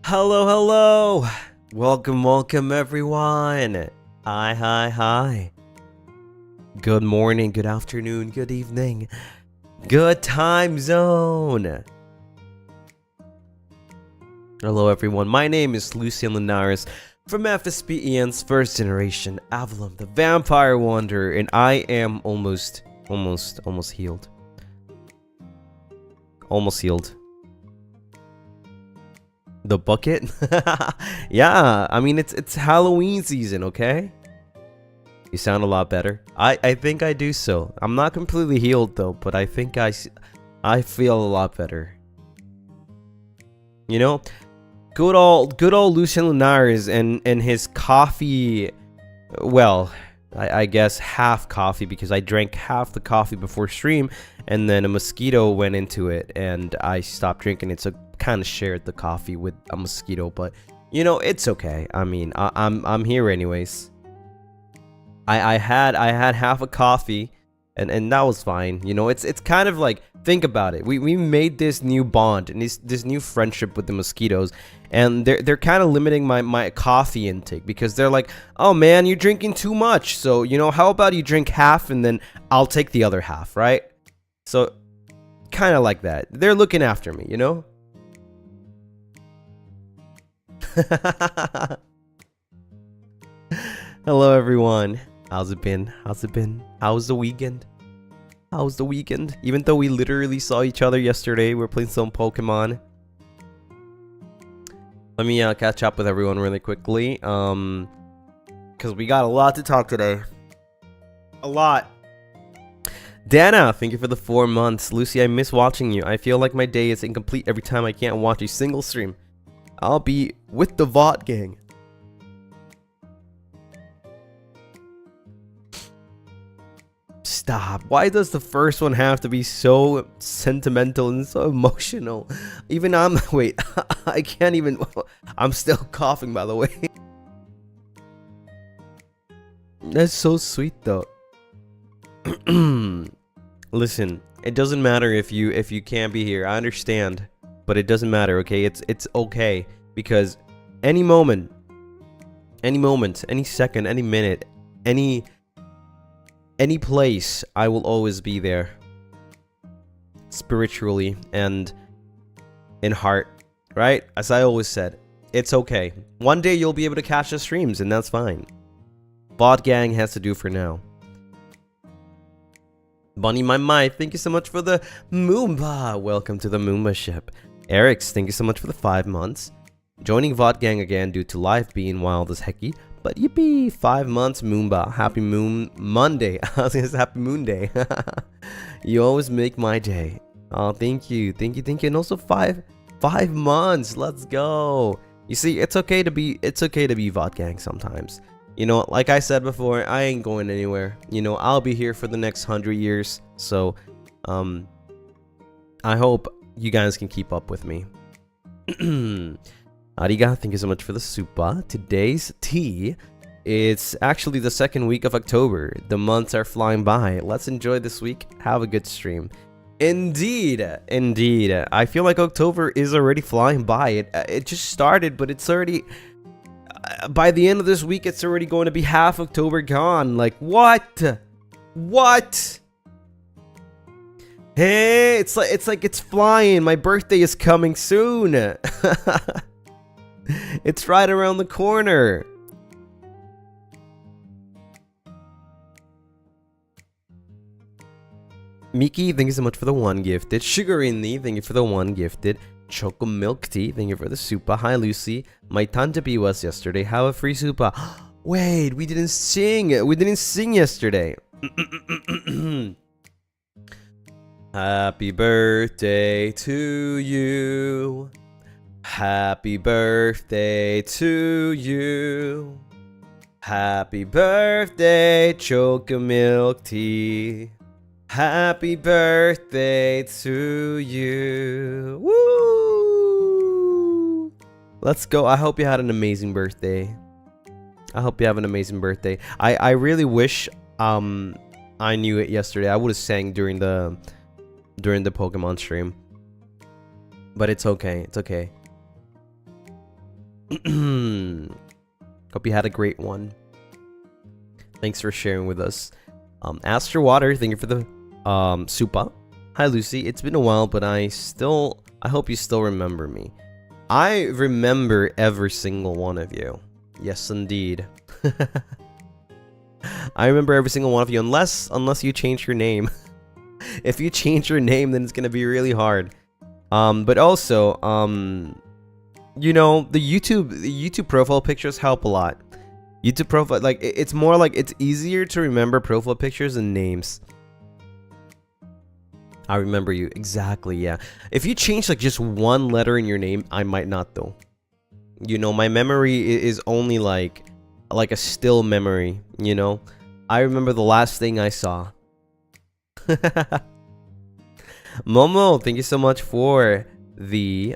Hello, hello! Welcome everyone! Hi. Good morning, good afternoon, good evening, good time zone! Hello everyone, my name is Lucien Lunaris from FSPEN's first generation Avallum, the Vampire Wanderer, and I am almost healed. Almost healed. The bucket? Yeah, I mean, it's Halloween season, okay? You sound a lot better. I think I do so. I'm not completely healed though, but I think I feel a lot better. You know, good old Lucien Lunaris and his coffee. Well, I guess half coffee, because I drank half the coffee before stream, and then a mosquito went into it, and I stopped drinking it. So kind of shared the coffee with a mosquito, but you know, it's okay. I mean, I'm here anyways. I had half a coffee, and that was fine. You know, it's kind of like, think about it. We made this new bond and this new friendship with the mosquitoes, and they're kind of limiting my coffee intake, because they're like, oh man, you're drinking too much. So, you know, how about you drink half and then I'll take the other half, right? So kind of like that. They're looking after me, you know? Hello everyone. How's it been? How's the weekend? Even though we literally saw each other yesterday, we're playing some Pokemon. Let me catch up with everyone really quickly, because we got a lot to talk today. A lot. Dana, thank you for the 4 months. Lucy, I miss watching you. I feel like my day is incomplete every time I can't watch a single stream. I'll be with the VOT gang. Stop. Why does the first one have to be so sentimental and so emotional? Even I'm... Wait, I can't even... I'm still coughing, by the way. That's so sweet, though. Listen, it doesn't matter if you can't be here. I understand. But it doesn't matter, okay? It's okay, because any moment, any second, any minute, any place, I will always be there, spiritually and in heart, right? As I always said, It's okay. One day you'll be able to catch the streams, and that's fine. Bot gang has to do for now. Bunny My My, thank you so much for the Moomba. Welcome to the Moomba ship. Eric's, thank you so much for the 5 months. Joining VOD gang again due to life being wild as hecky. But yippee, 5 months Moomba. Happy Moon Monday. I was gonna say Happy Moon Day. You always make my day. Oh, thank you. Thank you, thank you. And also 5 months. Let's go. You see, it's okay to be VOD gang sometimes. You know, like I said before, I ain't going anywhere. You know, I'll be here for the next 100 years. So, I hope you guys can keep up with me. Ariga, thank you so much for the supa. Today's tea. It's actually the 2nd week of October. The months are flying by. Let's enjoy this week. Have a good stream. Indeed, indeed. I feel like October is already flying by. It just started, but it's already... by the end of this week, it's already going to be half October gone. Like, what? What? Hey, it's like it's flying. My birthday is coming soon. It's right around the corner. Miki, thank you so much for the 1 gifted. Sugar in thee, thank you for the 1 gifted. Choco Milk Tea, thank you for the supa. Hi Lucy, my tanjabi was yesterday. Have a free supa. Wait, we didn't sing. We didn't sing yesterday. Happy birthday to you. Happy birthday to you. Happy birthday, Choco Milk Tea. Happy birthday to you. Woo! Let's go. I hope you had an amazing birthday. I hope you have an amazing birthday. I really wish I knew it yesterday. I would have sang during the Pokemon stream. But it's okay. It's okay. Hope you had a great one. Thanks for sharing with us. Astro Water, thank you for the supa. Hi Lucy, it's been a while, but I hope you still remember me. I remember every single one of you. Yes, indeed. I remember every single one of you, unless you change your name. If you change your name, then it's gonna be really hard. But also, you know, the YouTube profile pictures help a lot. YouTube profile, like, it's more like it's easier to remember profile pictures than names. I remember you exactly, yeah. If you change like just 1 letter in your name, I might not though. You know, my memory is only like a still memory, you know. I remember the last thing I saw. Momo, thank you so much for the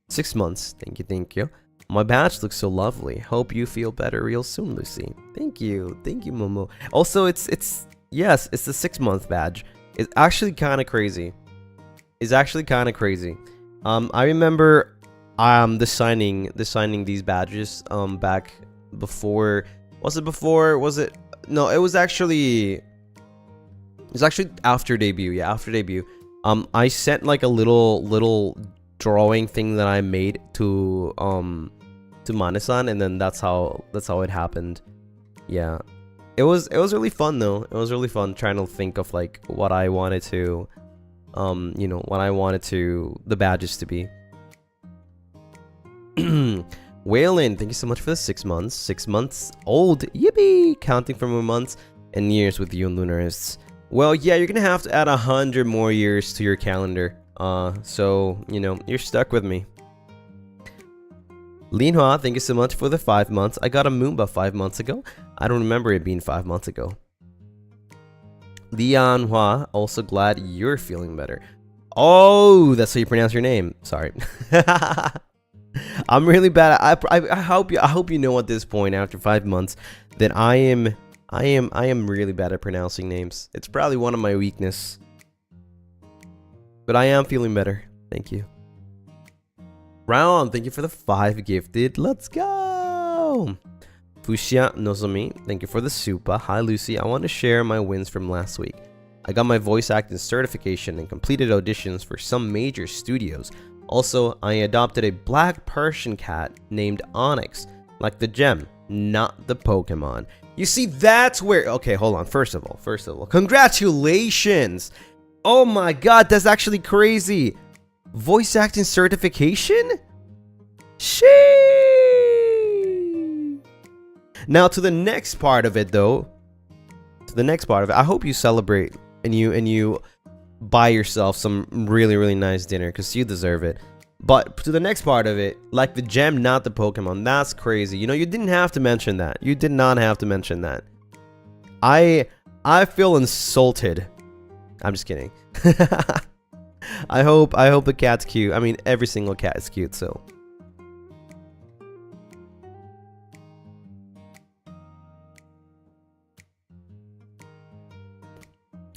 6 months. Thank you. My badge looks so lovely. Hope you feel better real soon, Lucy. Thank you, Momo. Also, it's the 6-month badge. It's actually kind of crazy. I remember designing these badges back before. No, it was actually after debut. Yeah, after debut. I sent like a little drawing thing that I made to Mane-san, and then that's how it happened. Yeah, it was really fun though. It was really fun trying to think of like what I wanted to you know, what I wanted the badges to be. Waylon, thank you so much for the 6 months. 6 months old, yippee! Counting for more months and years with you and Lunaris. Well, yeah, you're gonna have to add 100 more years to your calendar. So, you know, you're stuck with me. Linhua, thank you so much for the 5 months. I got a Moomba 5 months ago. I don't remember it being 5 months ago. Lianhua, also glad you're feeling better. Oh, that's how you pronounce your name. Sorry. I'm really bad. I hope you know at this point after 5 months that I am really bad at pronouncing names. It's probably one of my weaknesses. But I am feeling better. Thank you. Round, thank you for the 5 gifted. Let's go. Fushia Nozomi, thank you for the supa. Hi Lucy, I want to share my wins from last week. I got my voice acting certification and completed auditions for some major studios. Also, I adopted a black Persian cat named Onyx, like the gem, not the Pokemon. You see, that's where... Okay, hold on. First of all, congratulations! Oh my god, that's actually crazy! Voice acting certification? Sheesh! Now, to the next part of it, though. I hope you celebrate and you buy yourself some really, really nice dinner, because you deserve it. But to the next part of it, like the gem, not the Pokemon, that's crazy. You know, you didn't have to mention that. You did not have to mention that. I feel insulted. I'm just kidding. I hope the cat's cute. I mean, every single cat is cute, so.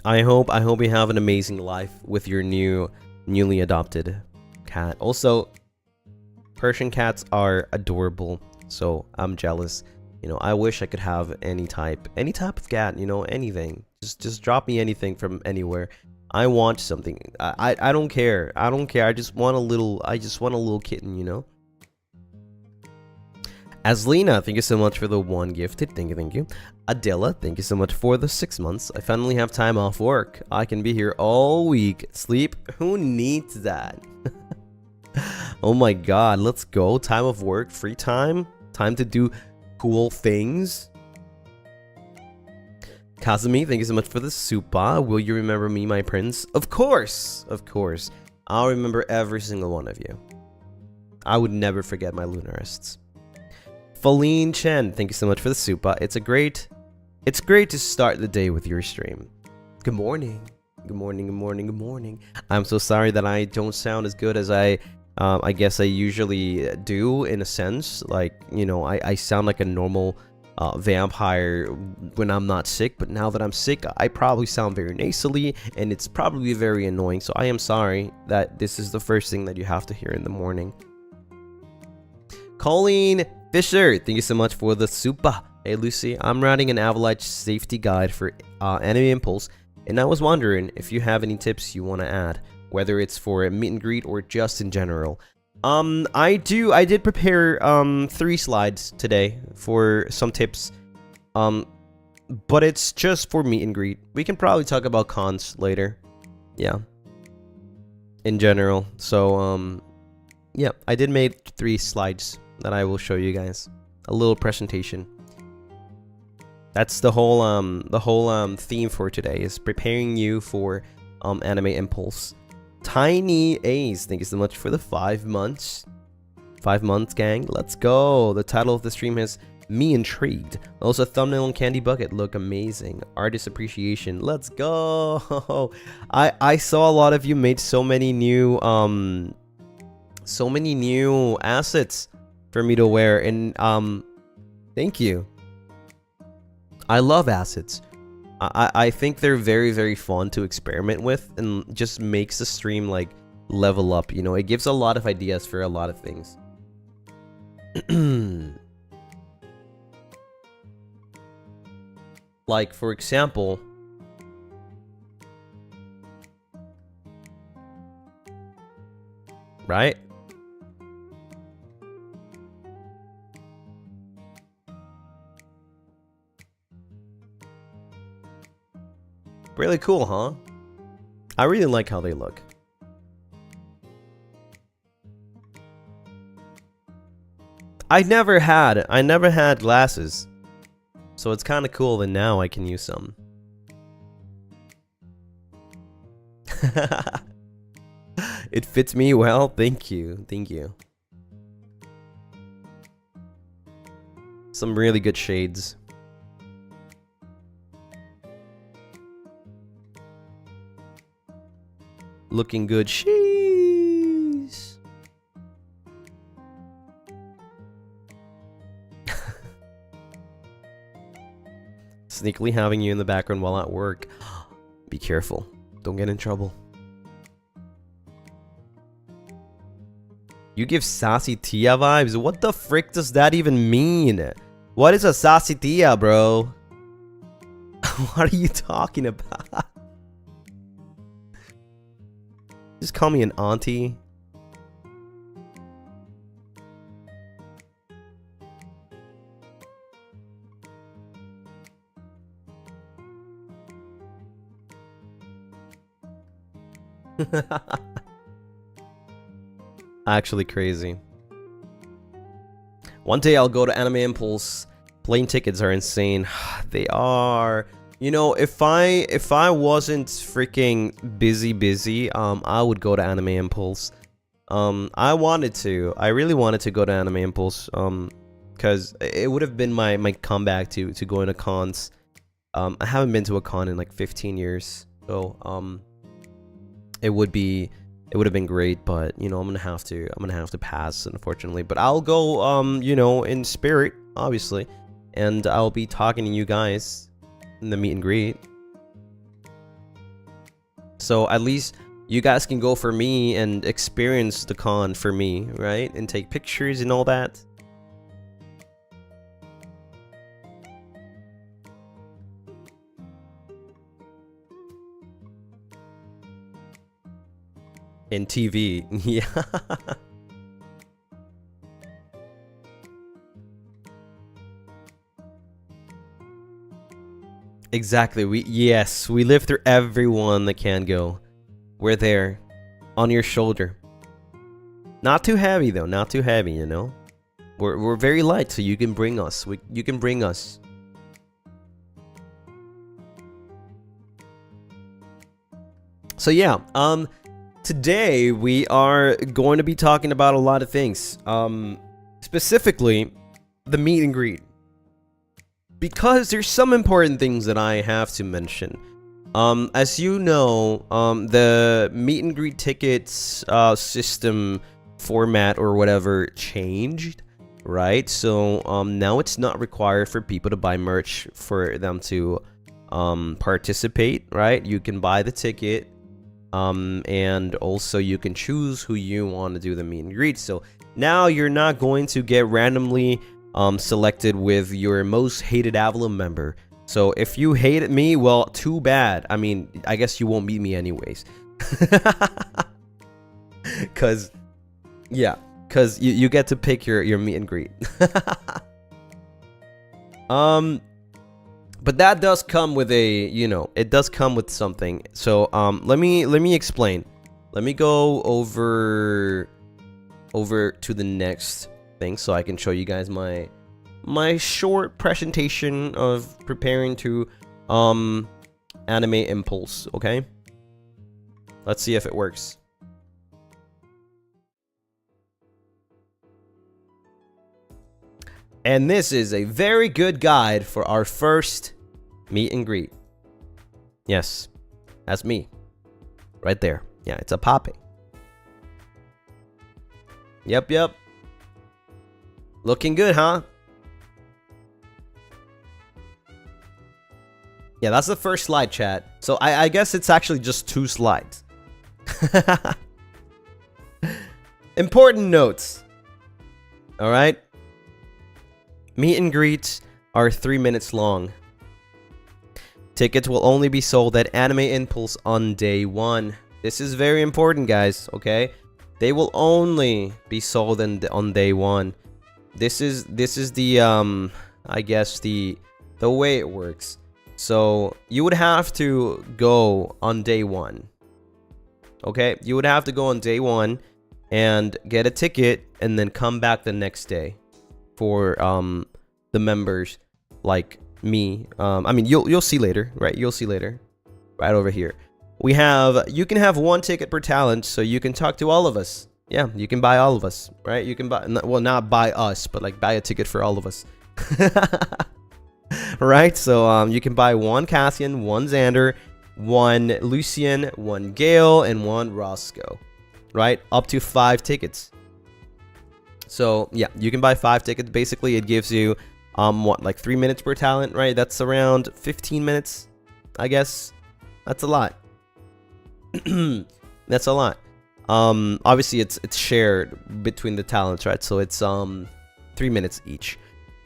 I hope you have an amazing life with your newly adopted cat. Also, Persian cats are adorable, so I'm jealous. You know, I wish I could have any type of cat, you know, anything. Just drop me anything from anywhere. I want something. I don't care. I just want a little kitten, you know. Aslina, thank you so much for the 1 gifted. Thank you. Adela, thank you so much for the 6 months. I finally have time off work. I can be here all week. Sleep? Who needs that? Oh my god, let's go. Time of work, free time. Time to do cool things. Kazumi, thank you so much for the supa. Will you remember me, my prince? Of course. I'll remember every single one of you. I would never forget my Lunarists. Feline Chen, thank you so much for the supa. It's great to start the day with your stream. Good morning. I'm so sorry that I don't sound as good as I guess I usually do, in a sense. Like, you know, I sound like a normal vampire when I'm not sick, but now that I'm sick, I probably sound very nasally, and it's probably very annoying. So I am sorry that this is the first thing that you have to hear in the morning. Colleen Fisher, thank you so much for the supa. Hey Lucy, I'm writing an avalanche safety guide for Anime Impulse, and I was wondering if you have any tips you want to add, whether it's for a meet and greet or just in general. I did prepare 3 slides today for some tips, but it's just for meet and greet. We can probably talk about cons later, yeah, in general. So yeah, I did make 3 slides that I will show you guys. A little presentation. That's the whole theme for today, is preparing you for Anime Impulse. Tiny A's, thank you so much for the 5 months. 5 months, gang. Let's go. The title of the stream is Me Intrigued. Also, thumbnail and candy bucket look amazing. Artist appreciation. Let's go. I saw a lot of you made so many new assets for me to wear, and thank you. I love assets. I think they're very, very fun to experiment with, and just makes the stream like level up, you know. It gives a lot of ideas for a lot of things. Like, for example, right? Really cool, huh? I really like how they look. I never had glasses, so it's kind of cool that now I can use some. It fits me well. Thank you. Some really good shades. Looking good. Sheesh. Sneakily having you in the background while at work. Be careful. Don't get in trouble. You give sassy tia vibes? What the frick does that even mean? What is a sassy tia, bro? What are you talking about? Just call me an auntie. Actually crazy. One day I'll go to Anime Impulse. Plane tickets are insane. They are. You know, if I wasn't freaking busy, I would go to Anime Impulse. I really wanted to go to Anime Impulse, because it would have been my comeback to going to cons. I haven't been to a con in like 15 years, so it would have been great, but you know, I'm gonna have to pass, unfortunately. But I'll go, you know, in spirit, obviously, and I'll be talking to you guys in the meet and greet. So at least you guys can go for me and experience the con for me, right? And take pictures and all that. In TV, yeah. Exactly. We live through everyone that can go. We're there, on your shoulder. Not too heavy though. Not too heavy. You know, we're very light, so you can bring us. You can bring us. So yeah. Today we are going to be talking about a lot of things. Specifically, the meet and greet. Because there's some important things that I have to mention. As you know, the meet and greet tickets system format or whatever changed, right? So now it's not required for people to buy merch for them to participate, right? You can buy the ticket, and also you can choose who you want to do the meet and greet. So now you're not going to get randomly selected with your most hated Avallum member. So if you hated me, well, too bad. I mean, I guess you won't meet me anyways. Cause you get to pick your meet and greet. But that does come with a, you know, it does come with something. So let me explain. Let me go over to the next thing so I can show you guys my short presentation of preparing to Anime Impulse, okay? Let's see if it works. And this is a very good guide for our first meet and greet. Yes, that's me. Right there. Yeah, it's a popping. Yep. Looking good, huh? Yeah, that's the first slide, chat. So I guess it's actually just 2 slides. Important notes. All right. Meet and greets are 3 minutes long. Tickets will only be sold at Anime Impulse on day 1. This is very important, guys, okay? They will only be sold on day 1. This is the I guess the way it works. So you would have to go on day 1. Okay? You would have to go on day 1 and get a ticket and then come back the next day for the members like me. I mean, you'll see later, right? You'll see later. Right over here. You can have 1 ticket per talent, so you can talk to all of us. Yeah, you can buy all of us, right? You can buy, well, not buy us, but like buy a ticket for all of us. Right? So you can buy 1 Cassian, 1 Xander, 1 Lucien, 1 Gale, and 1 Roscoe. Right? Up to 5 tickets. So yeah, you can buy 5 tickets. Basically, it gives you what, like 3 minutes per talent, right? That's around 15 minutes, I guess. That's a lot. That's a lot. Obviously it's shared between the talents, right? So it's 3 minutes each.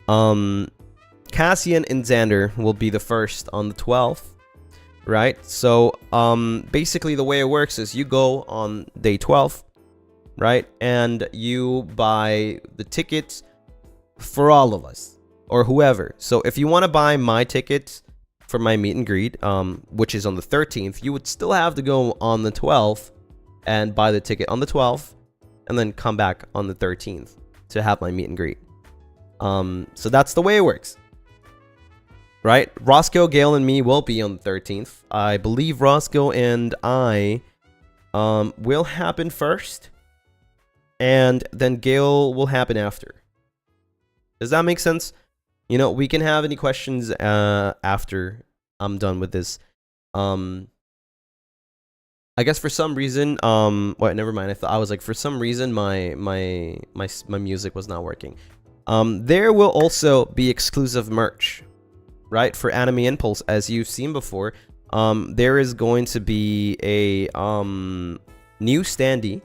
Cassian and Xander will be the first on the 12th, right? So basically the way it works is you go on day 12, right? And you buy the tickets for all of us or whoever. So if you want to buy my tickets for my meet and greet, which is on the 13th, you would still have to go on the 12th and buy the ticket on the 12th, and then come back on the 13th to have my meet and greet. So that's the way it works. Right? Roscoe, Gale, and me will be on the 13th. I believe Roscoe and I will happen first, and then Gale will happen after. Does that make sense? You know, we can have any questions after I'm done with this. I guess for some reason, wait, never mind. I was like, for some reason, my music was not working. There will also be exclusive merch, right? For Anime Impulse, as you've seen before. There is going to be a new standee.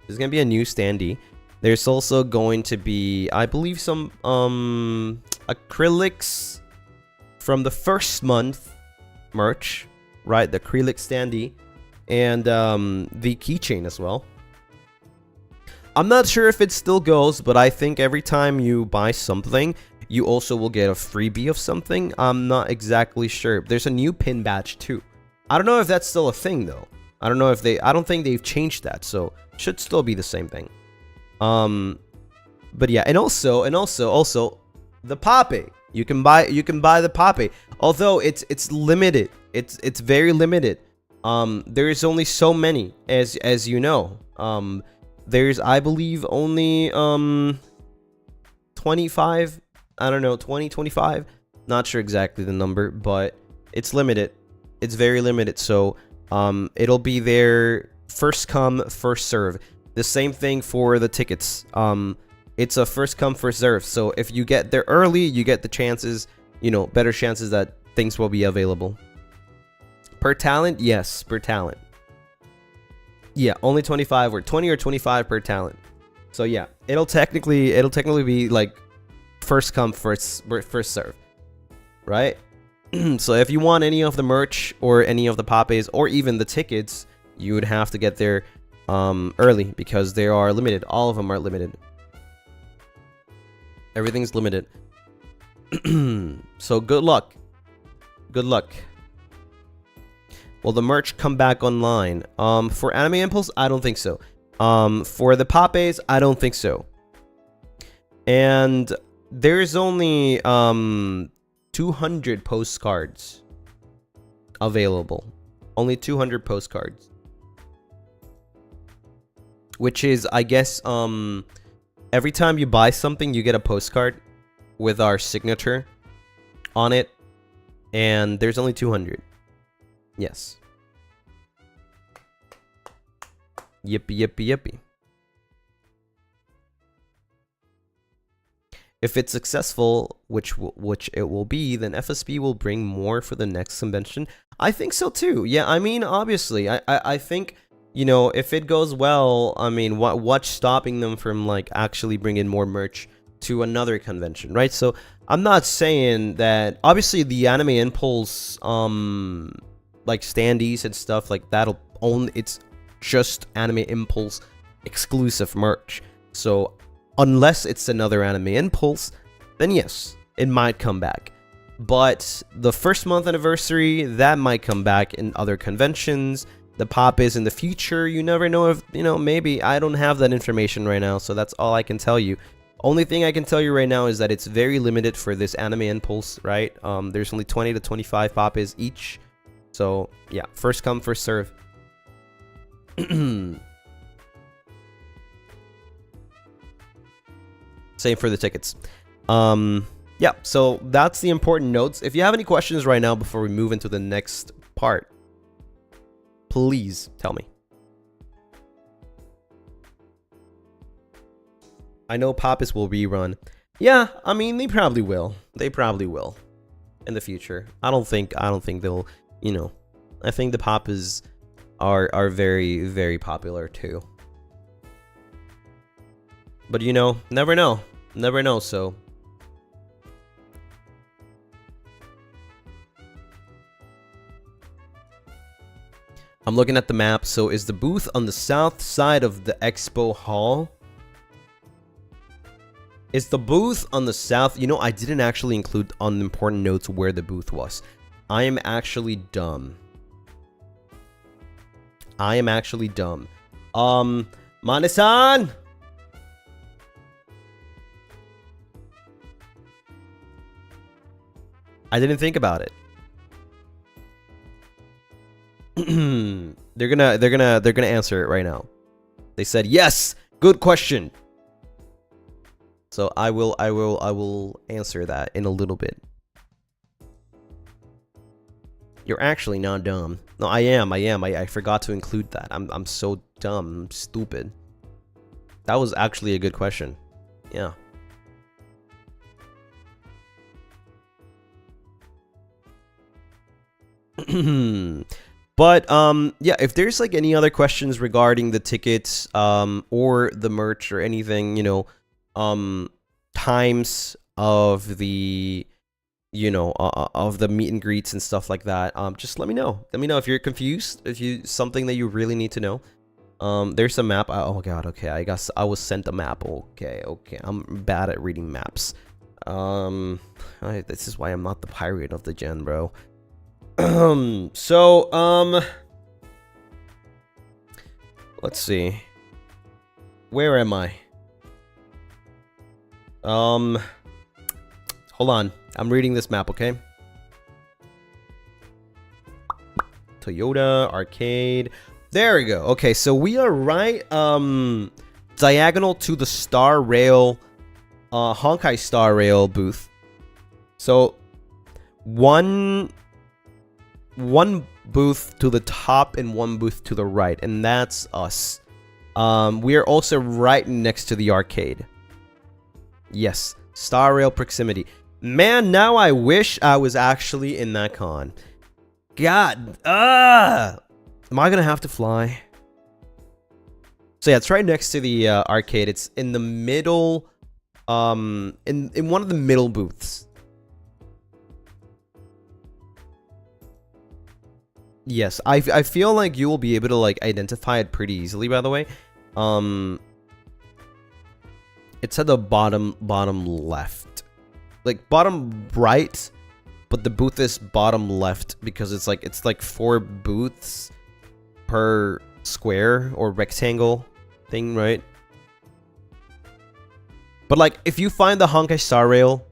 There's gonna be a new standee. There's also going to be, I believe, some acrylics from the first month merch, right? The acrylic standee, and the keychain as well. I'm not sure if it still goes, but I think every time you buy something, you also will get a freebie of something. I'm not exactly sure. There's a new pin badge too. I don't know if that's still a thing though. I don't know if I don't think they've changed that, so should still be the same thing. But yeah, and also the Pape. You can buy the Pape. Although it's limited. It's very limited. There is only so many, as you know. There's, I believe, only 25, I don't know, 20, 25. Not sure exactly the number, but it's limited. It's very limited. So it'll be there first come, first serve. The same thing for the tickets. It's a first come, first serve. So if you get there early, you get the chances, you know, better chances that things will be available. Per talent, yes, per talent. Yeah, only 25 or 20 or 25 per talent. So yeah, it'll technically be like first come, first serve, right? So if you want any of the merch or any of the Papes or even the tickets, you would have to get there early because they are limited. All of them are limited. Everything's limited. So good luck. Good luck. Will the merch come back online? For Anime Impulse, I don't think so. For the Papes, I don't think so. And there's only 200 postcards available. Only 200 postcards. Which is, I guess, every time you buy something, you get a postcard with our signature on it. And there's only 200. Yes. Yippee, yippee, yippee. If it's successful, which it will be, then FSB will bring more for the next convention. I think so too. Yeah, I mean, obviously, I think, you know, if it goes well, I mean, what's stopping them from like actually bringing more merch to another convention, right? So I'm not saying that. Obviously, the Anime Impulse, like standees and stuff like that'll own. It's just Anime Impulse exclusive merch. So unless it's another Anime Impulse, then yes, it might come back. But the first month anniversary, that might come back in other conventions. The pop is in the future. You never know if, you know, maybe. I don't have that information right now, so that's all I can tell you. Only thing I can tell you right now is that it's very limited for this Anime Impulse, right? There's only 20 to 25 poppies each. So yeah, first come, first serve. Same for the tickets. Yeah, so that's the important notes. If you have any questions right now before we move into the next part, please tell me. I know Pappas will rerun. Yeah, I mean, they probably will. They probably will in the future. I don't think they'll, you know, I think the Pappas are very, very popular too. But you know, never know. Never know, so I'm looking at the map. So is the booth on the south side of the expo hall? Is the booth on the south? You know, I didn't actually include on important notes where the booth was. I am actually dumb. I am actually dumb. Mane-san! I didn't think about it. They're gonna answer it right now. They said yes. Good question. So I will answer that in a little bit. You're actually not dumb. No, I am. I forgot to include that. I'm so dumb. I'm stupid. That was actually a good question. Yeah. But yeah, if there's like any other questions regarding the tickets or the merch or anything, you know, times of the of the meet and greets and stuff like that, just let me know. Let me know if you're confused, if you something that you really need to know. There's a map. Oh god, okay, I guess I was sent a map. Okay, I'm bad at reading maps. This is why I'm not the pirate of the gen, bro. So let's see, where am I? Hold on, I'm reading this map, okay? Toyota arcade, there we go. Okay, so we are right diagonal to the Star Rail Honkai Star Rail booth. So one booth to the top and one booth to the right, and that's us. We are also right next to the arcade. Yes, Star Rail proximity. Man, now I wish I was actually in that con. God, am I gonna have to fly? So yeah, it's right next to the arcade. It's in the middle, in one of the middle booths. Yes, I feel like you will be able to like identify it pretty easily, by the way. It's at the bottom left. Like bottom right, but the booth is bottom left because it's like 4 booths per square or rectangle thing, right? But like if you find the Honkai Star Rail,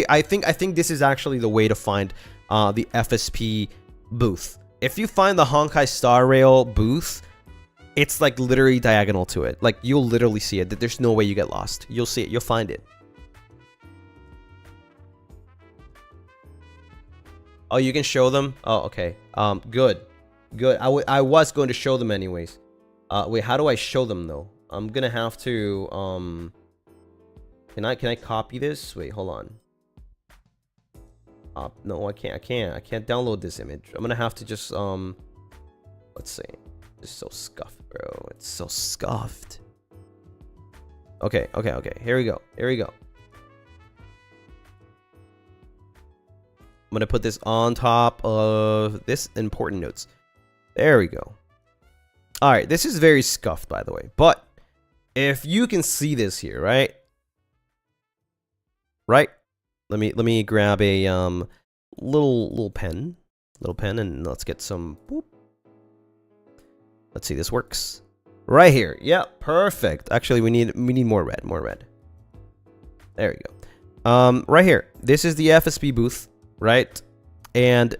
I think this is actually the way to find the FSP booth. If you find the Honkai Star Rail booth, it's like literally diagonal to it. Like you'll literally see it. There's no way you get lost. You'll see it. You'll find it. Oh, you can show them? Oh, okay. Good. I was going to show them anyways. Wait, how do I show them though? I'm gonna have to can I copy this? Wait, hold on. No, I can't download this image. I'm gonna have to just let's see. It's so scuffed, bro. It's so scuffed. Okay. Here we go. I'm gonna put this on top of this important notes. There we go. All right, this is very scuffed, by the way. But if you can see this here, right? Let me grab a little pen, and let's get some. Boop. Let's see, this works. Right here. Yeah, perfect. Actually, we need more red. There we go. Right here. This is the FSP booth, right? And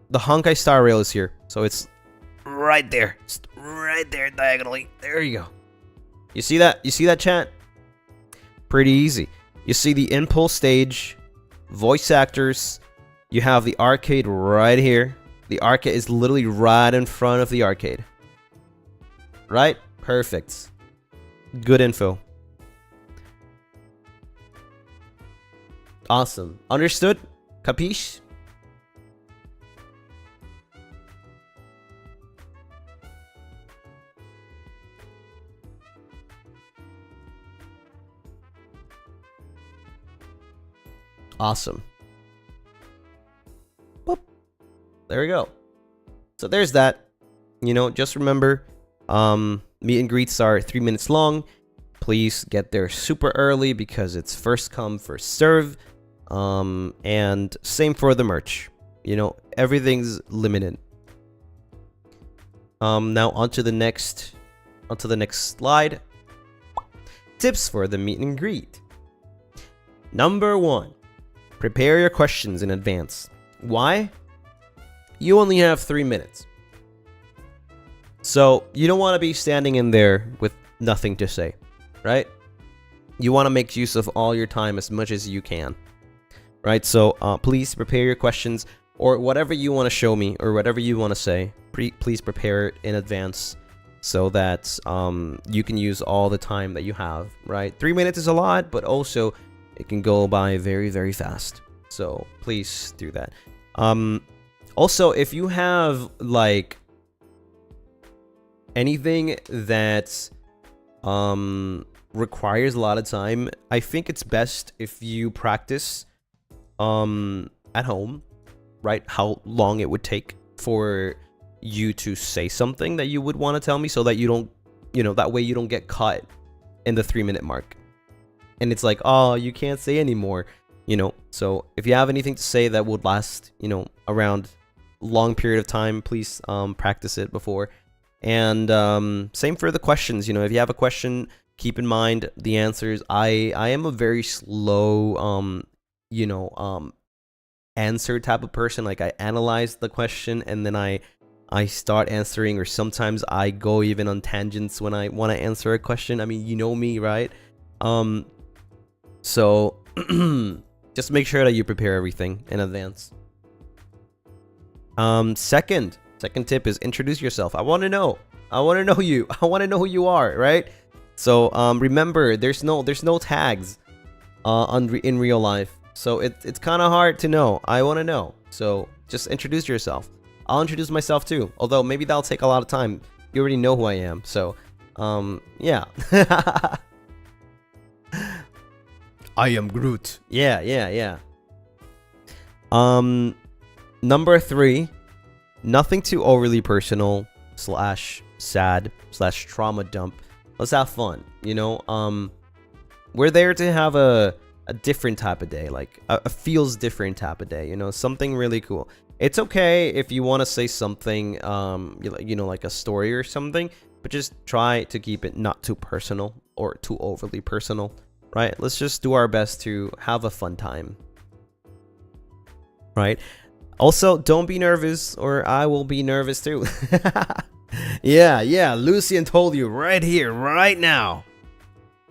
the Honkai Star Rail is here, so it's right there. Just right there diagonally. There you go. You see that? You see that, chat? Pretty easy. You see the Impulse stage, voice actors. You have the arcade right here. The arcade is literally right in front of the arcade. Right? Perfect. Good info. Awesome. Understood? Capiche? Awesome. Boop. There we go. So there's that. You know, just remember, meet and greets are 3 minutes long. Please get there super early because it's first come, first serve. And same for the merch. You know, everything's limited. Now on to the next on to the next slide. Tips for the meet and greet. Number 1, prepare your questions in advance. Why? You only have 3 minutes. So you don't want to be standing in there with nothing to say, right? You want to make use of all your time as much as you can, right? So please prepare your questions, or whatever you want to show me or whatever you want to say. Please prepare it in advance so that you can use all the time that you have, right? 3 minutes is a lot, but also it can go by very, very fast. So please do that. Also, if you have like anything that requires a lot of time, I think it's best if you practice at home, right? How long it would take for you to say something that you would want to tell me, so that you don't, that way you don't get caught in the 3-minute mark and it's like, oh, you can't say anymore, So if you have anything to say that would last, around long period of time, please practice it before. And same for the questions. If you have a question, keep in mind the answers. I am a very slow answer type of person. Like, I analyze the question and then I start answering, or sometimes I go even on tangents when I want to answer a question. I mean, you know me, right? So just make sure that you prepare everything in advance. Second tip is introduce yourself. I want to know you. I want to know who you are, right? So remember, there's no tags in real life, so it's kind of hard to know. I want to know, so just introduce yourself. I'll introduce myself too, although maybe that'll take a lot of time. You already know who I am, so yeah. I am Groot. Yeah. Number 3, nothing too overly personal / sad / trauma dump. Let's have fun, we're there to have a different type of day, like a feels different type of day, something really cool. It's okay if you want to say something, like a story or something, but just try to keep it not too personal or too overly personal, right? Let's just do our best to have a fun time, right? Also, don't be nervous, or I will be nervous too. Yeah, Lucien told you right here, right now.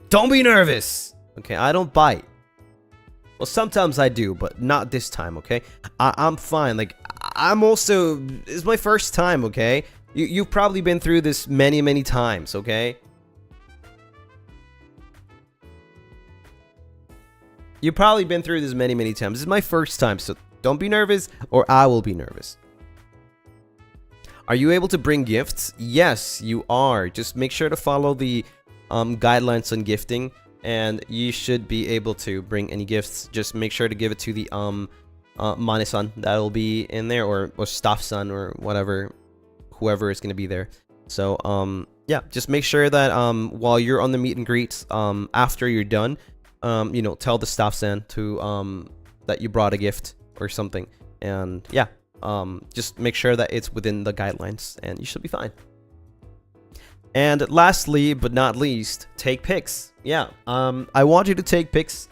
Don't be nervous. Okay, I don't bite. Well, sometimes I do, but not this time, okay? I'm fine. Like, it's my first time, okay? You've probably been through this many, many times, okay? You've probably been through this many, many times. This is my first time, so don't be nervous, or I will be nervous. Are you able to bring gifts? Yes, you are. Just make sure to follow the guidelines on gifting, and you should be able to bring any gifts. Just make sure to give it to the Mane-san that'll be in there, or Staff-san, or whoever is going to be there. So yeah, just make sure that while you're on the meet and greets, after you're done, tell the Staff-san to that you brought a gift or something, and yeah, just make sure that it's within the guidelines, and you should be fine. And lastly but not least, take pics. Yeah, I want you to take pics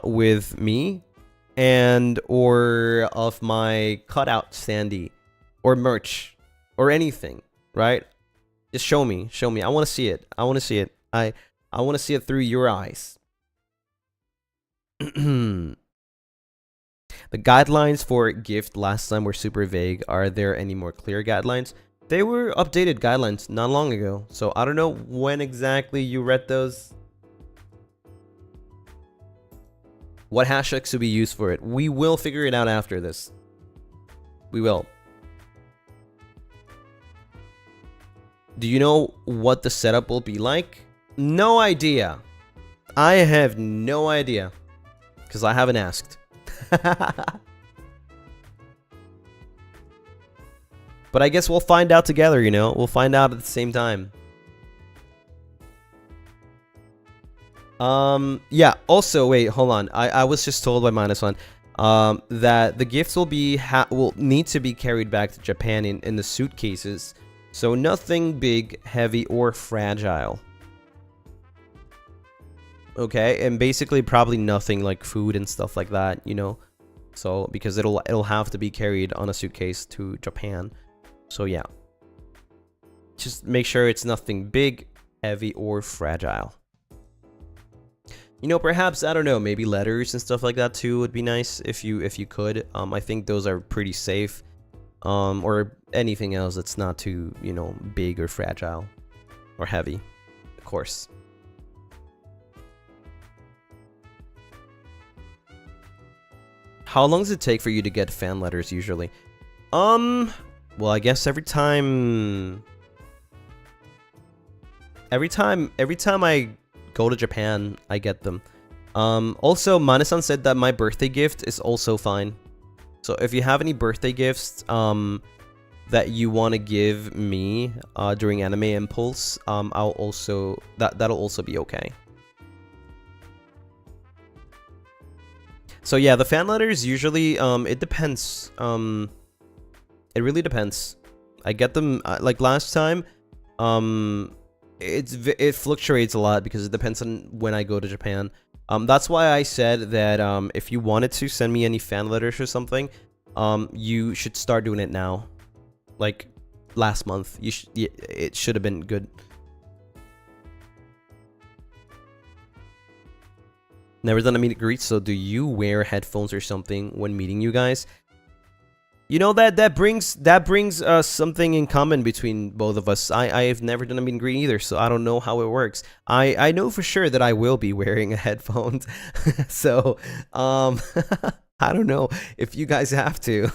with me and or of my cutout standee or merch or anything, right? Just show me. I want to see it. I want to see it through your eyes. The guidelines for gift last time were super vague. Are there any more clear guidelines? They were updated guidelines not long ago, so I don't know when exactly you read those. What hashtags should be used for it? We will figure it out after this. We will. Do you know what the setup will be like? No idea. I have no idea, because I haven't asked. But I guess we'll find out together, We'll find out at the same time. Yeah, also, wait, hold on. I was just told by Mane-san that the gifts will need to be carried back to Japan in the suitcases. So nothing big, heavy, or fragile. Okay, and basically probably nothing like food and stuff like that, you know. So because it'll have to be carried on a suitcase to Japan. So yeah. Just make sure it's nothing big, heavy, or fragile. You know, perhaps, I don't know, maybe letters and stuff like that too would be nice if you could. I think those are pretty safe. Or anything else that's not too, you know, big or fragile or heavy, of course. How long does it take for you to get fan letters usually? Well, I guess every time I go to Japan, I get them. Also, Mane-san said that my birthday gift is also fine. So if you have any birthday gifts that you want to give me during Anime Impulse, that'll also be okay. So yeah, the fan letters usually it depends. It really depends. I get them like last time. It fluctuates a lot because it depends on when I go to Japan. That's why I said that if you wanted to send me any fan letters or something, you should start doing it now. Like last month, it should have been good. Never done a meet and greet, so do you wear headphones or something when meeting you guys? You know, that brings something in common between both of us. I have never done a meet and greet either, so I don't know how it works. I know for sure that I will be wearing headphones. So I don't know if you guys have to.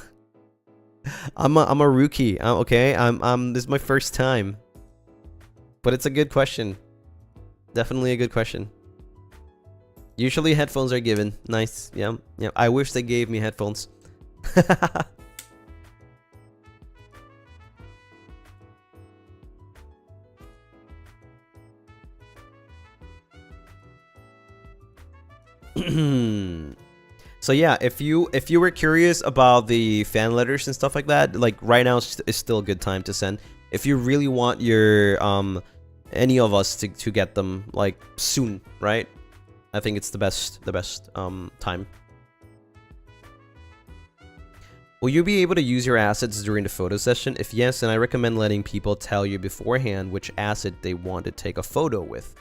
I'm a rookie. Okay, this is my first time. But it's a good question. Definitely a good question. Usually headphones are given. Nice. Yeah. Yeah. I wish they gave me headphones. So yeah, if you were curious about the fan letters and stuff like that, like right now is still a good time to send. If you really want your any of us to get them like soon, right? I think it's the best time. Will you be able to use your assets during the photo session? If yes, then I recommend letting people tell you beforehand which asset they want to take a photo with.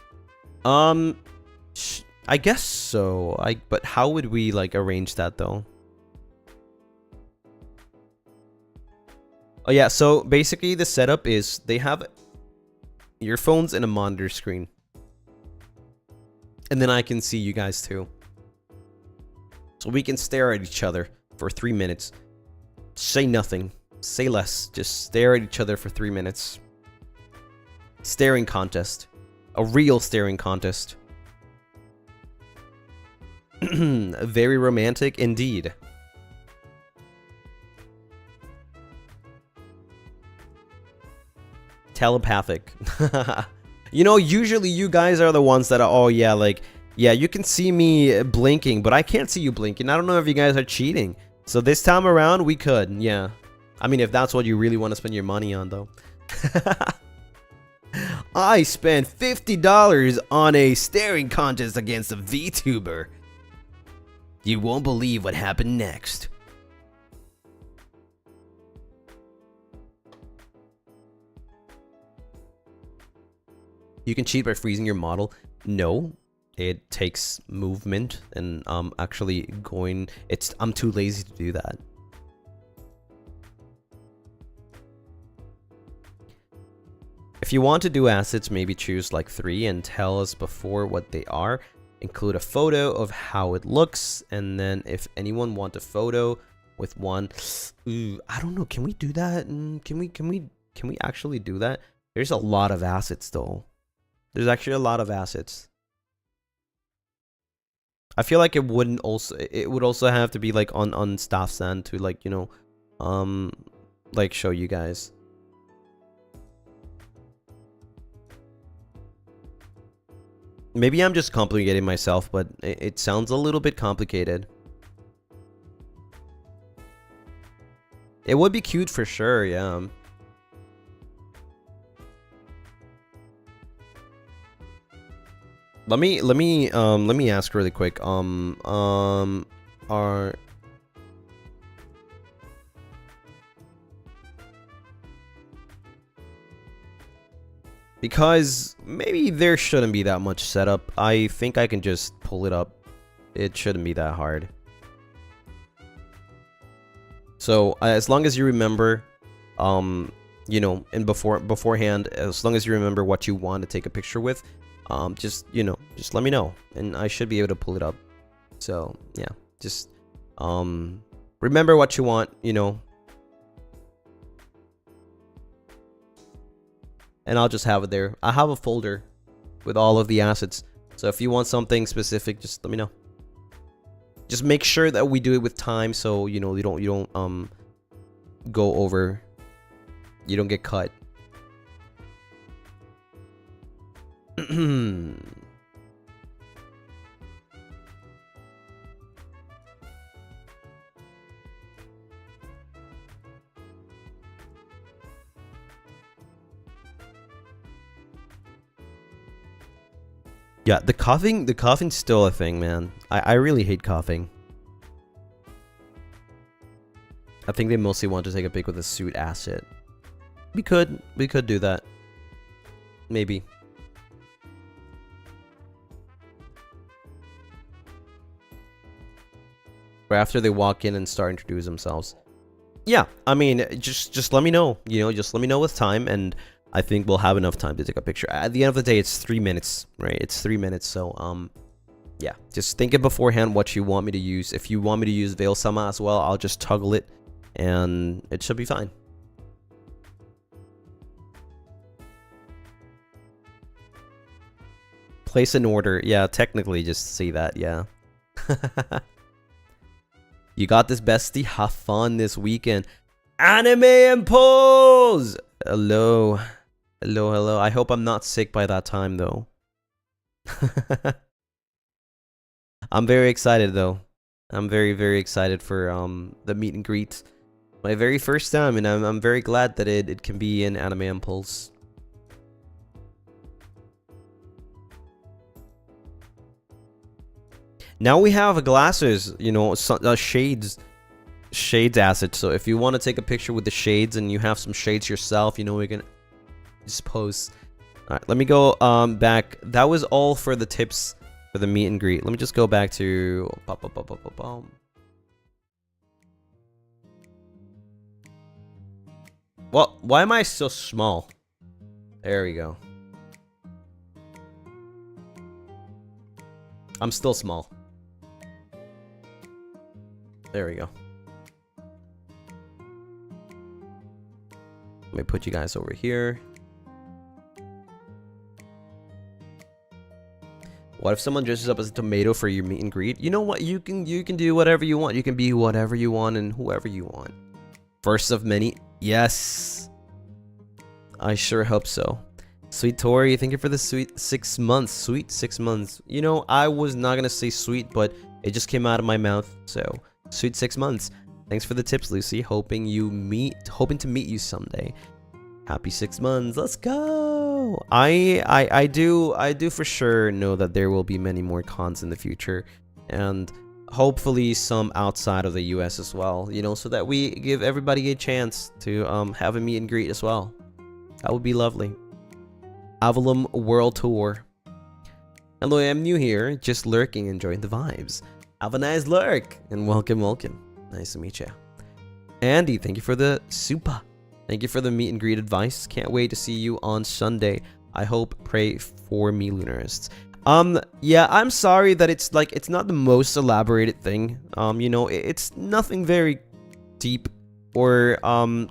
I guess so. But how would we like arrange that though? Oh yeah, so basically the setup is they have earphones and a monitor screen. And then I can see you guys too. So we can stare at each other for 3 minutes. Say nothing. Say less. Just stare at each other for 3 minutes. Staring contest. A real staring contest. Very romantic indeed. Telepathic. You know, usually you guys are the ones that are, oh yeah, like, yeah, you can see me blinking, but I can't see you blinking. I don't know if you guys are cheating. So this time around, we could, yeah. I mean, if that's what you really want to spend your money on, though. I spent $50 on a staring contest against a VTuber. You won't believe what happened next. You can cheat by freezing your model. No, it takes movement and actually going. I'm too lazy to do that. If you want to do assets, maybe choose like 3 and tell us before what they are. Include a photo of how it looks, and then if anyone want a photo with one, ooh, I don't know. Can we do that? Can we actually do that? There's a lot of assets though. There's actually a lot of assets. I feel like it would also have to be like on staff stand to like, you know, like show you guys. Maybe I'm just complicating myself, but it sounds a little bit complicated. It would be cute for sure, yeah. Let me ask really quick. Are because maybe there shouldn't be that much setup. I think I can just pull it up. It shouldn't be that hard. So as long as you remember, you know, and beforehand, as long as you remember what you want to take a picture with, just, you know, just let me know, and I should be able to pull it up. So yeah, just remember what you want, you know, and I'll just have it there. I have a folder with all of the assets, so if you want something specific, just let me know. Just make sure that we do it with time, so you know you don't go over, you don't get cut. Yeah, the coughing's still a thing, man. I really hate coughing. I think they mostly want to take a pic with a suit asset. We could do that. Maybe. Or after they walk in and start introducing themselves. Yeah, I mean, just let me know. You know, just let me know with time, and I think we'll have enough time to take a picture. At the end of the day, it's 3 minutes, right? It's 3 minutes, so yeah. Just think it beforehand what you want me to use. If you want me to use Veil Sama as well, I'll just toggle it, and it should be fine. Place an order. Yeah, technically, just say that. Yeah. You got this, bestie. Have fun this weekend. Anime Impulse! Hello. Hello, hello. I hope I'm not sick by that time, though. I'm very excited, though. I'm very, very excited for the meet and greet. My very first time, and I'm very glad that it can be in Anime Impulse. Now we have glasses, you know, shades asset. So if you want to take a picture with the shades and you have some shades yourself, you know, we can just pose. All right, let me go back. That was all for the tips for the meet and greet. Let me just go back to well, why am I so small? There we go. I'm still small. There we go. Let me put you guys over here. What if someone dresses up as a tomato for your meet and greet? You know what? You can do whatever you want. You can be whatever you want and whoever you want. First of many. Yes. I sure hope so. Sweet Tori, thank you for the sweet 6 months. Sweet 6 months. You know, I was not gonna say sweet, but it just came out of my mouth. So, sweet 6 months. Thanks for the tips, Lucy. Hoping to meet you someday. Happy 6 months. Let's go. I do for sure know that there will be many more cons in the future, and hopefully some outside of the US as well, you know, so that we give everybody a chance to have a meet and greet as well. That would be lovely. Avallum World Tour. Hello, I'm new here, just lurking, enjoying the vibes. Have a nice lurk, and welcome. Nice to meet you. Andy, thank you for the super. Thank you for the meet and greet advice. Can't wait to see you on Sunday. I hope, pray for me, Lunarists. Yeah, I'm sorry that it's not the most elaborated thing. You know, it's nothing very deep or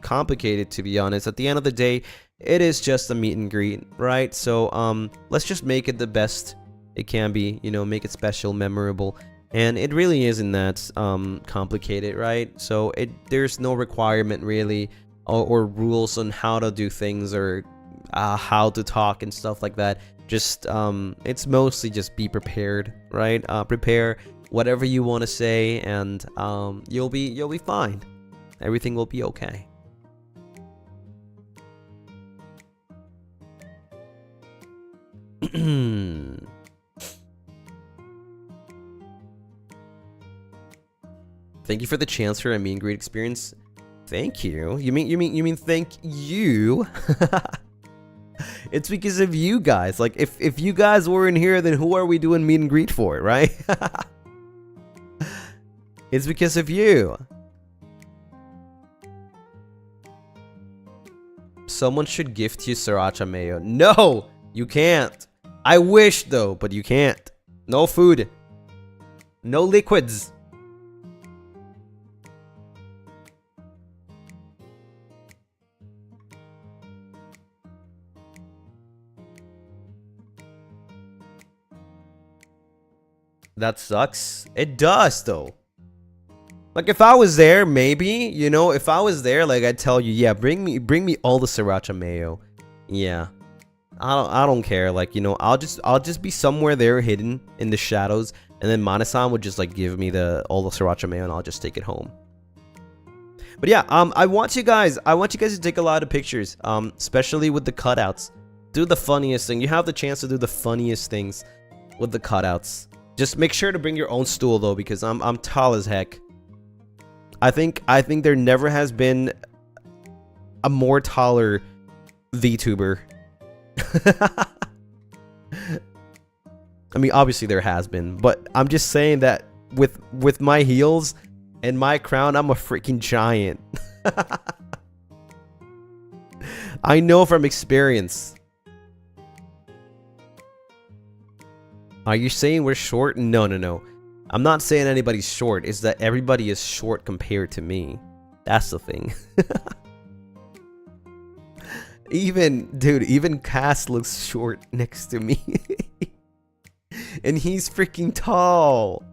complicated, to be honest. At the end of the day, it is just a meet and greet, right? So let's just make it the best it can be, you know, make it special, memorable. And it really isn't that complicated, right? So there's no requirement really or rules on how to do things or how to talk and stuff like that. Just it's mostly just be prepared, right? Prepare whatever you want to say, and you'll be fine. Everything will be okay. Thank you for the chance for a meet and greet experience. Thank you. You mean thank you? It's because of you guys. Like if you guys weren't here, then who are we doing meet and greet for, right? It's because of you. Someone should gift you sriracha mayo. No, you can't. I wish though, but you can't. No food. No liquids. That sucks. It does though. Like if I was there, maybe, you know, if I was there, like I'd tell you, yeah, bring me all the sriracha mayo. Yeah. I don't care. Like, you know, I'll just be somewhere there hidden in the shadows, and then Mana-san would just like give me all the sriracha mayo and I'll just take it home. But yeah, I want you guys to take a lot of pictures, especially with the cutouts. Do the funniest thing. You have the chance to do the funniest things with the cutouts. Just make sure to bring your own stool though, because I'm tall as heck. I think there never has been a more taller VTuber. I mean, obviously there has been, but I'm just saying that with my heels and my crown, I'm a freaking giant. I know from experience. Are you saying we're short? No. I'm not saying anybody's short. It's that everybody is short compared to me. That's the thing. Even Cass looks short next to me. And he's freaking tall.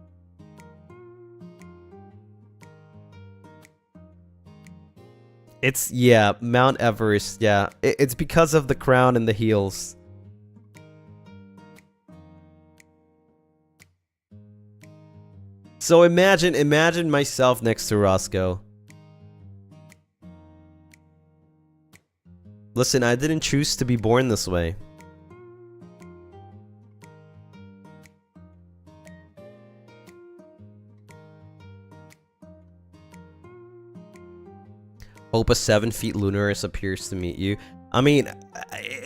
It's, yeah, Mount Everest, yeah. It's because of the crown and the heels. So imagine myself next to Roscoe. Listen, I didn't choose to be born this way. Hope a 7 feet Lunaris appears to meet you. I mean,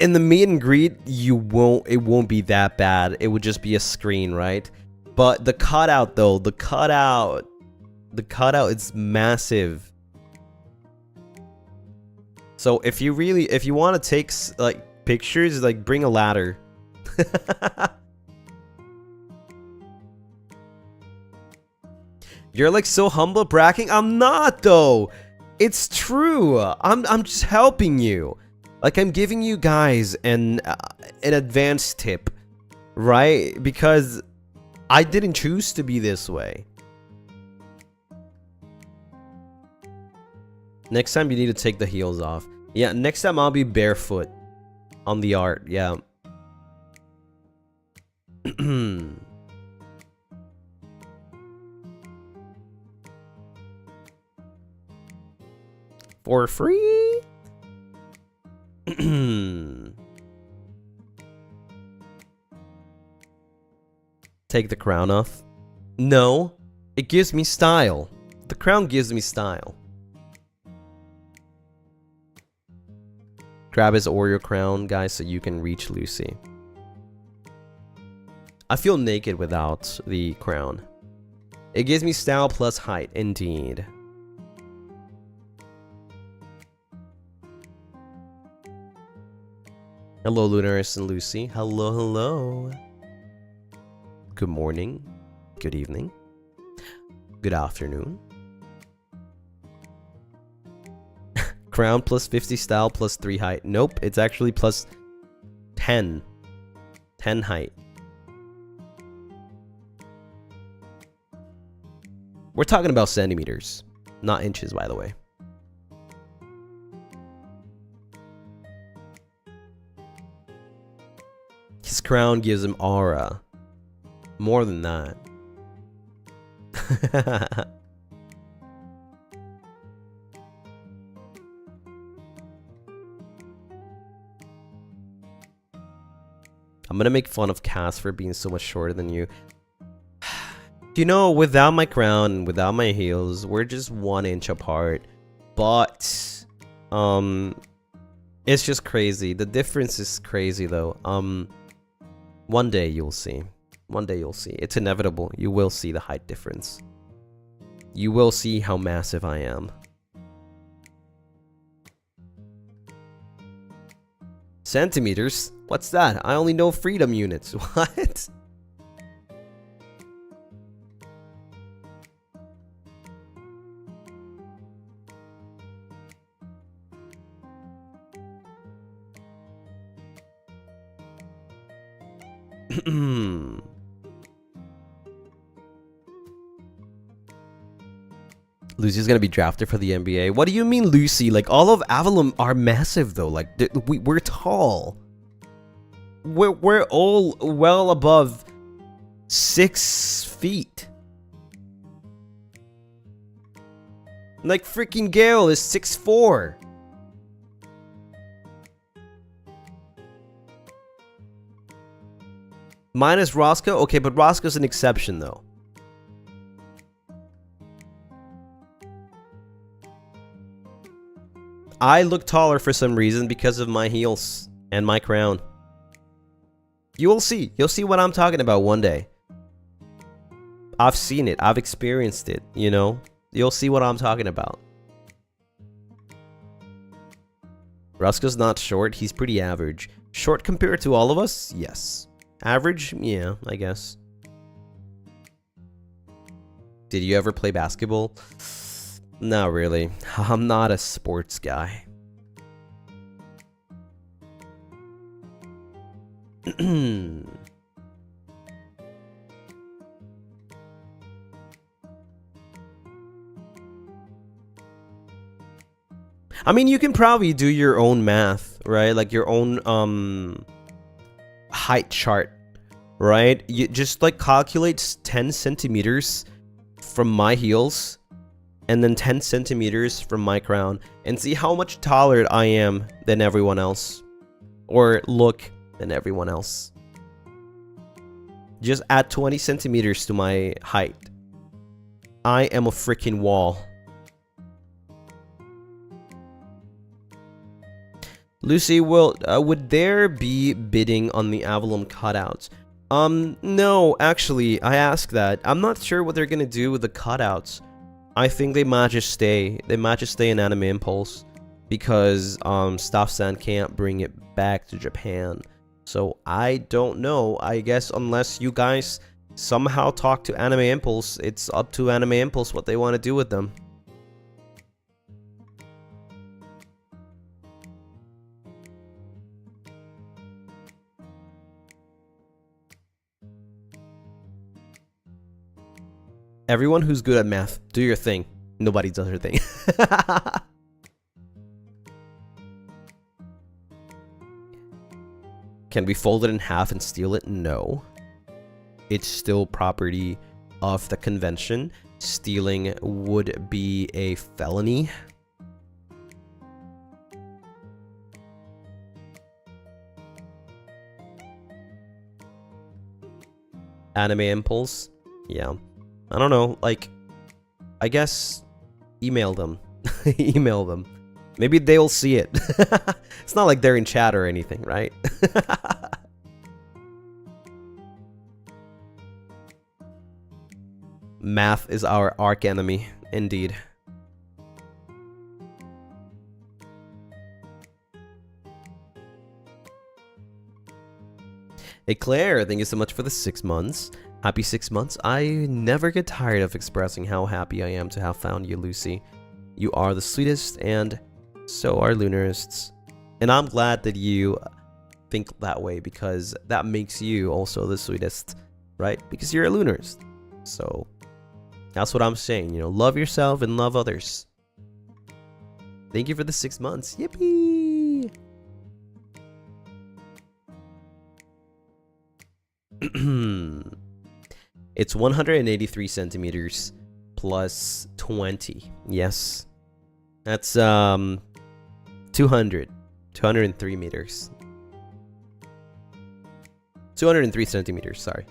in the meet and greet, it won't be that bad. It would just be a screen, right? But the cutout though, the cutout is massive. So if you want to take like pictures, like bring a ladder. You're like so humble bragging. I'm not though. It's true. I'm just helping you. Like I'm giving you guys an advanced tip, right? Because I didn't choose to be this way. Next time you need to take the heels off. Yeah, next time I'll be barefoot on the art. Yeah. For free? Take the crown off? No, it gives me style. The crown gives me style. Grab his Oreo crown, guys, so you can reach Lucy. I feel naked without the crown. It gives me style plus height, indeed. Hello, Lunaris and Lucy. Hello. Good morning. Good evening. Good afternoon. Crown plus 50 style plus 3 height. Nope, it's actually plus 10. 10 height. We're talking about centimeters, not inches, by the way. His crown gives him aura. More than that. I'm gonna make fun of Cass for being so much shorter than you. You know, without my crown and without my heels, we're just 1 inch apart. But, it's just crazy. The difference is crazy, though. One day you'll see. One day you'll see. It's inevitable. You will see the height difference. You will see how massive I am. Centimeters? What's that? I only know freedom units. What? Lucy's gonna be drafted for the NBA. What do you mean, Lucy? Like, all of Avallum are massive, though. Like, we're tall. We're all well above 6 feet. Like, freaking Gale is 6'4". Minus Roscoe? Okay, but Roscoe's an exception, though. I look taller for some reason because of my heels and my crown. You will see. You'll see what I'm talking about one day. I've seen it. I've experienced it, you know? You'll see what I'm talking about. Roscoe's not short. He's pretty average. Short compared to all of us? Yes. Average? Yeah, I guess. Did you ever play basketball? Not really. I'm not a sports guy. I mean, you can probably do your own math, right? Like your own height chart, right? You just like calculate 10 centimeters from my heels and then 10 centimeters from my crown and see how much taller I am than everyone else, or look than everyone else. Just add 20 centimeters to my height. I am a freaking wall. Lucy, would there be bidding on the Avallum cutouts? No, actually, I asked that. I'm not sure what they're gonna do with the cutouts. I think they might just stay. They might just stay in Anime Impulse because Staff-san can't bring it back to Japan. So I don't know. I guess unless you guys somehow talk to Anime Impulse, it's up to Anime Impulse what they want to do with them. Everyone who's good at math, do your thing. Nobody does their thing. Can we fold it in half and steal it? No. It's still property of the convention. Stealing would be a felony. Anime Impulse? Yeah. I don't know, like, I guess email them. Email them. Maybe they'll see it. It's not like they're in chat or anything, right? Math is our arch enemy, indeed. Hey Claire, thank you so much for the 6 months. Happy 6 months. I never get tired of expressing how happy I am to have found you, Lucy. You are the sweetest, and so are Lunarists. And I'm glad that you think that way, because that makes you also the sweetest, right? Because you're a Lunarist. So that's what I'm saying, you know, love yourself and love others. Thank you for the 6 months. Yippee! It's 183 centimeters plus 20. Yes. That's 203 meters. 203 centimeters, sorry.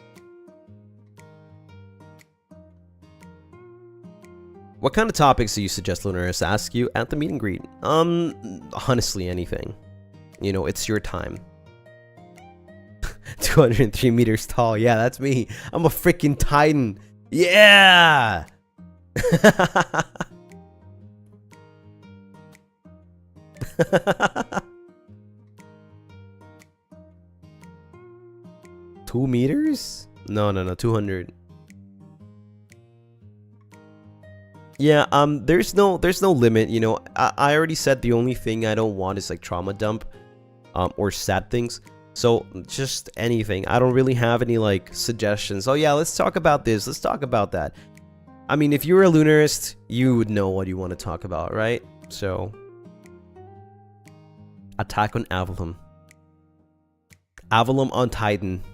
What kind of topics do you suggest Lunaris ask you at the meet and greet? Honestly, anything. You know, it's your time. 203 meters tall. Yeah, that's me. I'm a freaking titan. Yeah! 2 meters? No, 200. Yeah, there's no limit, you know. I already said the only thing I don't want is like trauma dump, or sad things. So just anything. I don't really have any like suggestions. Oh yeah, let's talk about this. Let's talk about that. I mean, if you were a Lunarist, you would know what you want to talk about, right? So, attack on Avallum. Avallum on Titan.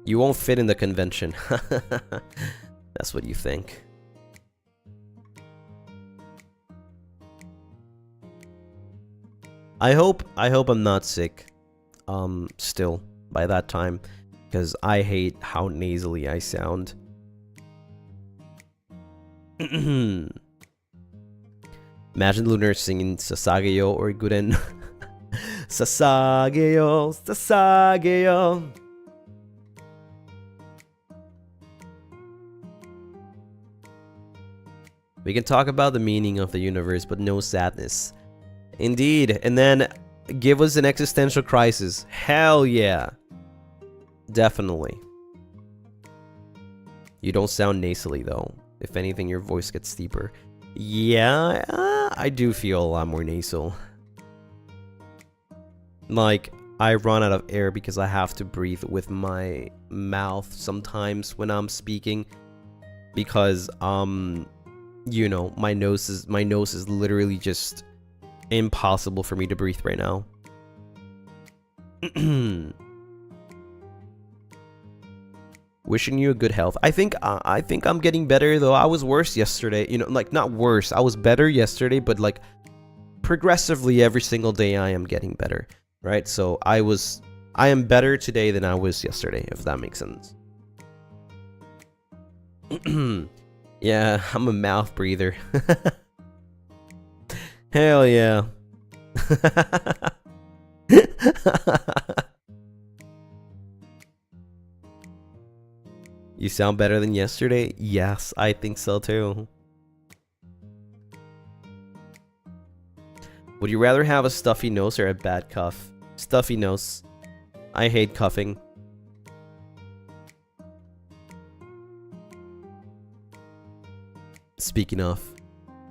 You won't fit in the convention. That's what you think. I hope I'm not sick still by that time, because I hate how nasally I sound. Imagine Lunar singing Sasageyo or Guren. Sasageyo, Sasageyo. We can talk about the meaning of the universe, but no sadness. Indeed, and then give us an existential crisis. Hell yeah. Definitely. You don't sound nasally though. If anything, your voice gets deeper. Yeah, I do feel a lot more nasal. Like, I run out of air because I have to breathe with my mouth sometimes when I'm speaking. Because, you know, my nose is literally just impossible for me to breathe right now. Wishing you a good health. I think I'm getting better though. I was worse yesterday. You know, like not worse. I was better yesterday, but like progressively every single day I am getting better, right? So I am better today than I was yesterday, if that makes sense. Yeah, I'm a mouth breather. Hell yeah. You sound better than yesterday? Yes, I think so too. Would you rather have a stuffy nose or a bad cough? Stuffy nose. I hate coughing. Speaking of,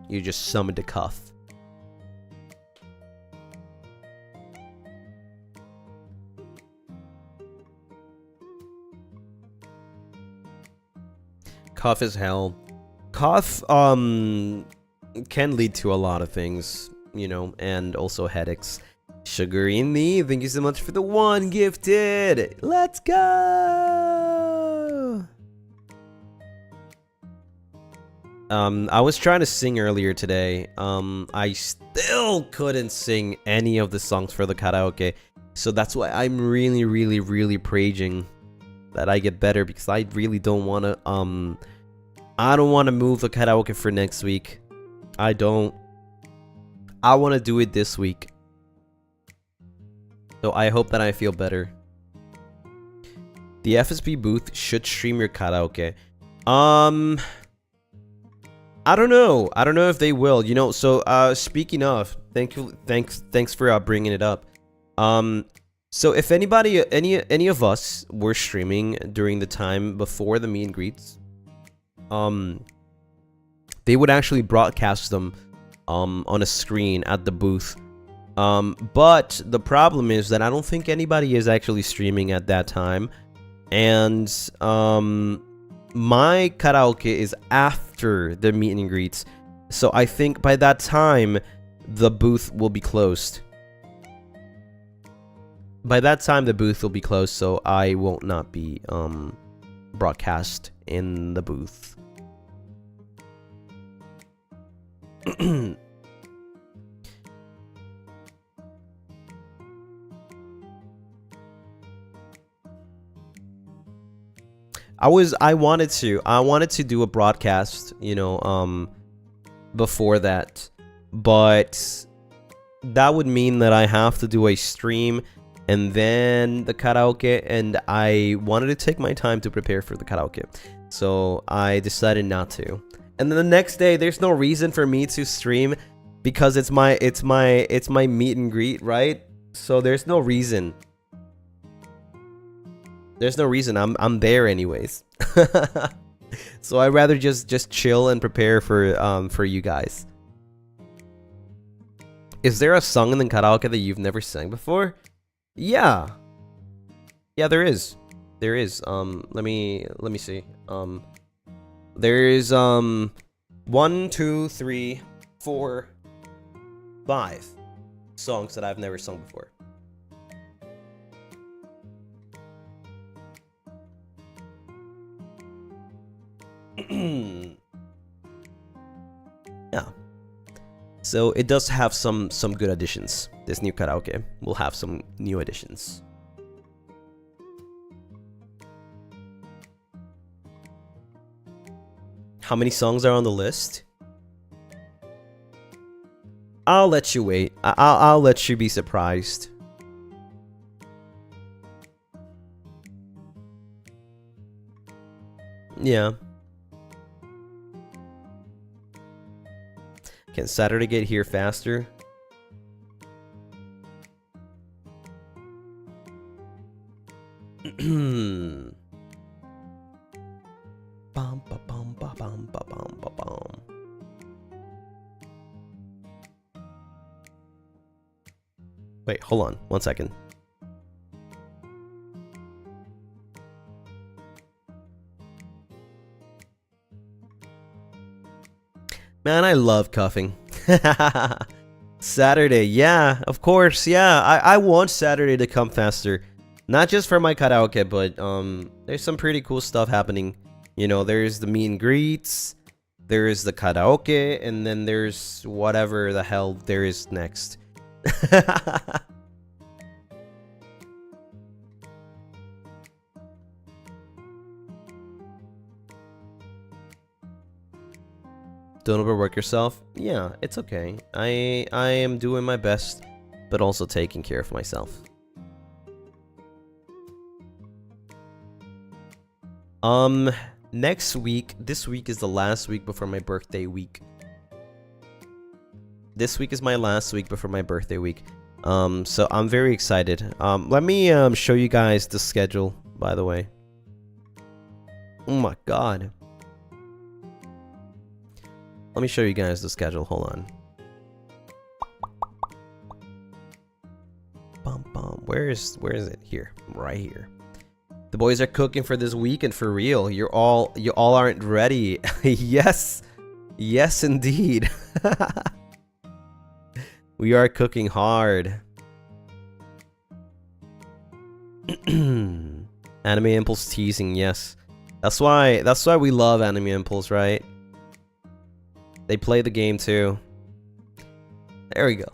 you just summoned a cough. Cough is hell. Cough can lead to a lot of things, you know, and also headaches. Sugar in the, thank you so much for the 1 gifted. Let's go. I was trying to sing earlier today. I still couldn't sing any of the songs for the karaoke. So that's why I'm really praying that I get better, because I really don't want to I don't want to move the karaoke for next week. I don't. I want to do it this week. So I hope that I feel better. The FSP booth should stream your karaoke. I don't know. I don't know if they will. You know, so speaking of, thanks for bringing it up. So if anybody, any of us were streaming during the time before the meet and greets, they would actually broadcast them on a screen at the booth. But the problem is that I don't think anybody is actually streaming at that time, and my karaoke is after the meet and greets, so I think by that time the booth will be closed. By that time the booth will be closed, so I won't not be broadcast in the booth. I wanted to do a broadcast, you know, before that, but that would mean that I have to do a stream and then the karaoke, and I wanted to take my time to prepare for the karaoke, so I decided not to. And then the next day, there's no reason for me to stream because it's my meet and greet, right? So there's no reason. There's no reason. I'm there anyways. So I'd rather just chill and prepare for you guys. Is there a song in the karaoke that you've never sang before? Yeah. Yeah, there is. There is. Let me see. There's 1, 2, 3, 4, 5 songs that I've never sung before. Yeah. So it does have some good additions. This new karaoke will have some new additions. How many songs are on the list? I'll let you wait. I'll let you be surprised. Yeah. Can Saturday get here faster? Wait, hold on 1 second. Man, I love cuffing. Saturday, yeah, of course, yeah. I want Saturday to come faster. Not just for my karaoke, but there's some pretty cool stuff happening. You know, there's the meet and greets, there's the karaoke, and then there's whatever the hell there is next. Don't overwork yourself. Yeah, it's okay. I am doing my best, but also taking care of myself. Next week, this week is the last week before my birthday week. This week is my last week before my birthday week. So I'm very excited. Let me show you guys the schedule, by the way. Oh my god. Let me show you guys the schedule. Hold on. Where is it? Here, right here. The boys are cooking for this weekend for real. You all aren't ready. Yes, yes indeed. We are cooking hard. Anime Impulse teasing. Yes, that's why we love Anime Impulse, right? They play the game too. There we go.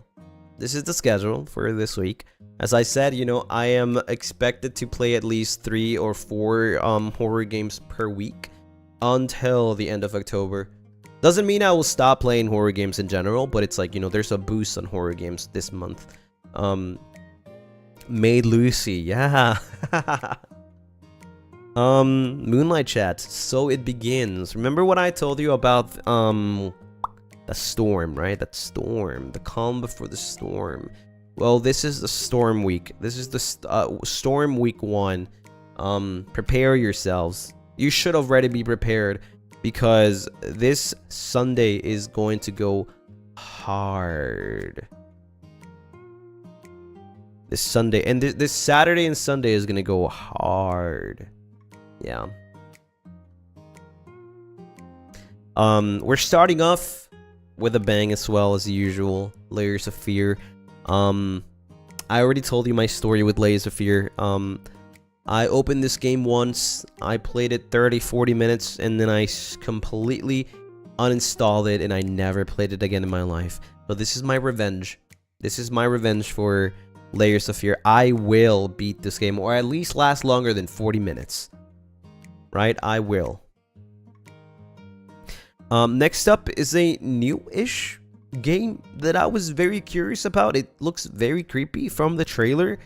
This is the schedule for this week. As I said, you know, I am expected to play at least 3 or 4 horror games per week until the end of October. Doesn't mean I will stop playing horror games in general, but it's like, you know, there's a boost on horror games this month. Made Lucy, yeah. Moonlight Chats, so it begins. Remember what I told you about the storm, right? That storm, the calm before the storm. Well, this is the storm week. This is the storm week 1. Prepare yourselves. You should already be prepared because this Sunday is going to go hard. This Sunday and this Saturday and Sunday is gonna go hard. Yeah. We're starting off with a bang as well as usual. Layers of Fear. I already told you my story with Layers of Fear. I opened this game once, I played it 30-40 minutes, and then I completely uninstalled it, and I never played it again in my life. So this is my revenge. This is my revenge for Layers of Fear. I will beat this game, or at least last longer than 40 minutes. right? I will. Next up is a new-ish game that I was very curious about. It looks very creepy from the trailer,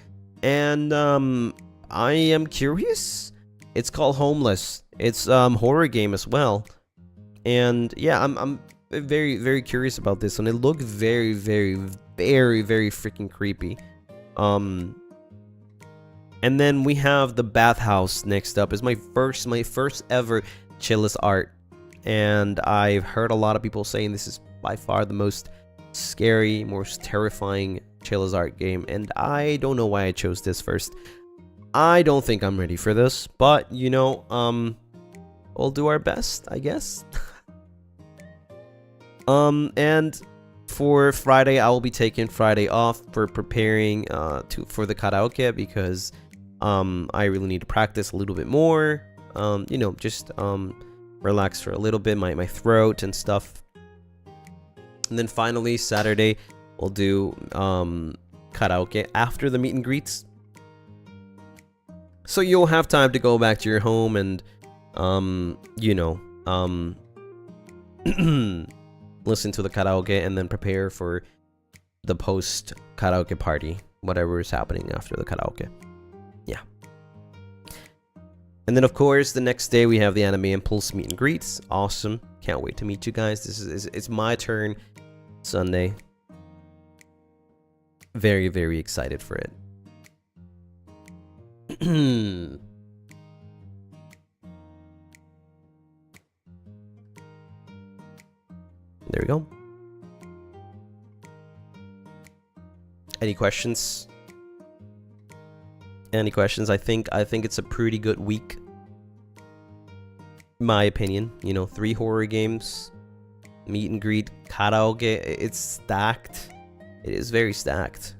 and I am curious. It's called Homeless. It's horror game as well, and yeah, I'm very, very curious about this one. It looked very, very, very, very freaking creepy. And then we have the bathhouse next up. It's my first ever Chillis art, and I've heard a lot of people saying this is by far the most scary, most terrifying Chillis art game, and I don't know why I chose this first. I don't think I'm ready for this, but you know, we'll do our best, I guess. And for Friday, I will be taking Friday off for preparing for the karaoke, because I really need to practice a little bit more. You know, just relax for a little bit, my throat and stuff. And then finally Saturday, we'll do karaoke after the meet and greets. So you'll have time to go back to your home and you know, listen to the karaoke and then prepare for the post karaoke party, whatever is happening after the karaoke. Yeah. And then of course the next day we have the Anime Impulse meet and greets. Awesome. Can't wait to meet you guys. This is it's my turn Sunday. Very, very excited for it. There we go. Any questions? Any questions? I think it's a pretty good week. My opinion. You know, 3 horror games, meet and greet, karaoke. It's stacked. It is very stacked.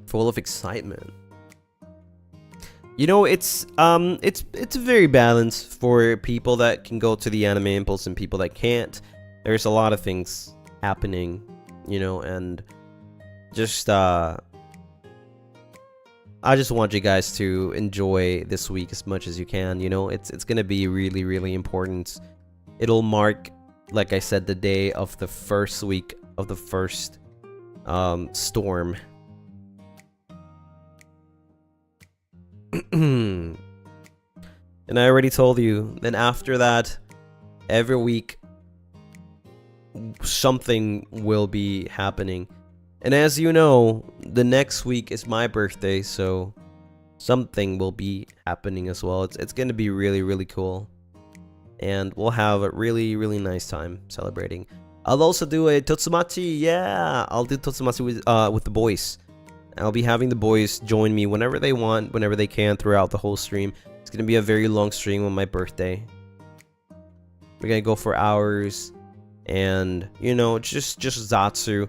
Full of excitement. You know, it's very balanced for people that can go to the Anime Impulse and people that can't. There's a lot of things happening, you know, and just I just want you guys to enjoy this week as much as you can. You know, it's gonna be really, really important. It'll mark, like I said, the day of the first week of the first storm. And I already told you, then after that, every week something will be happening. And as you know, the next week is my birthday, so something will be happening as well. It's gonna be really, really cool, and we'll have a really, really nice time celebrating. I'll also do a Totsumachi. Yeah, I'll do Totsumachi with the boys. I'll be having the boys join me whenever they want, whenever they can, throughout the whole stream. It's gonna be a very long stream on my birthday. We're gonna go for hours, and you know, just Zatsu.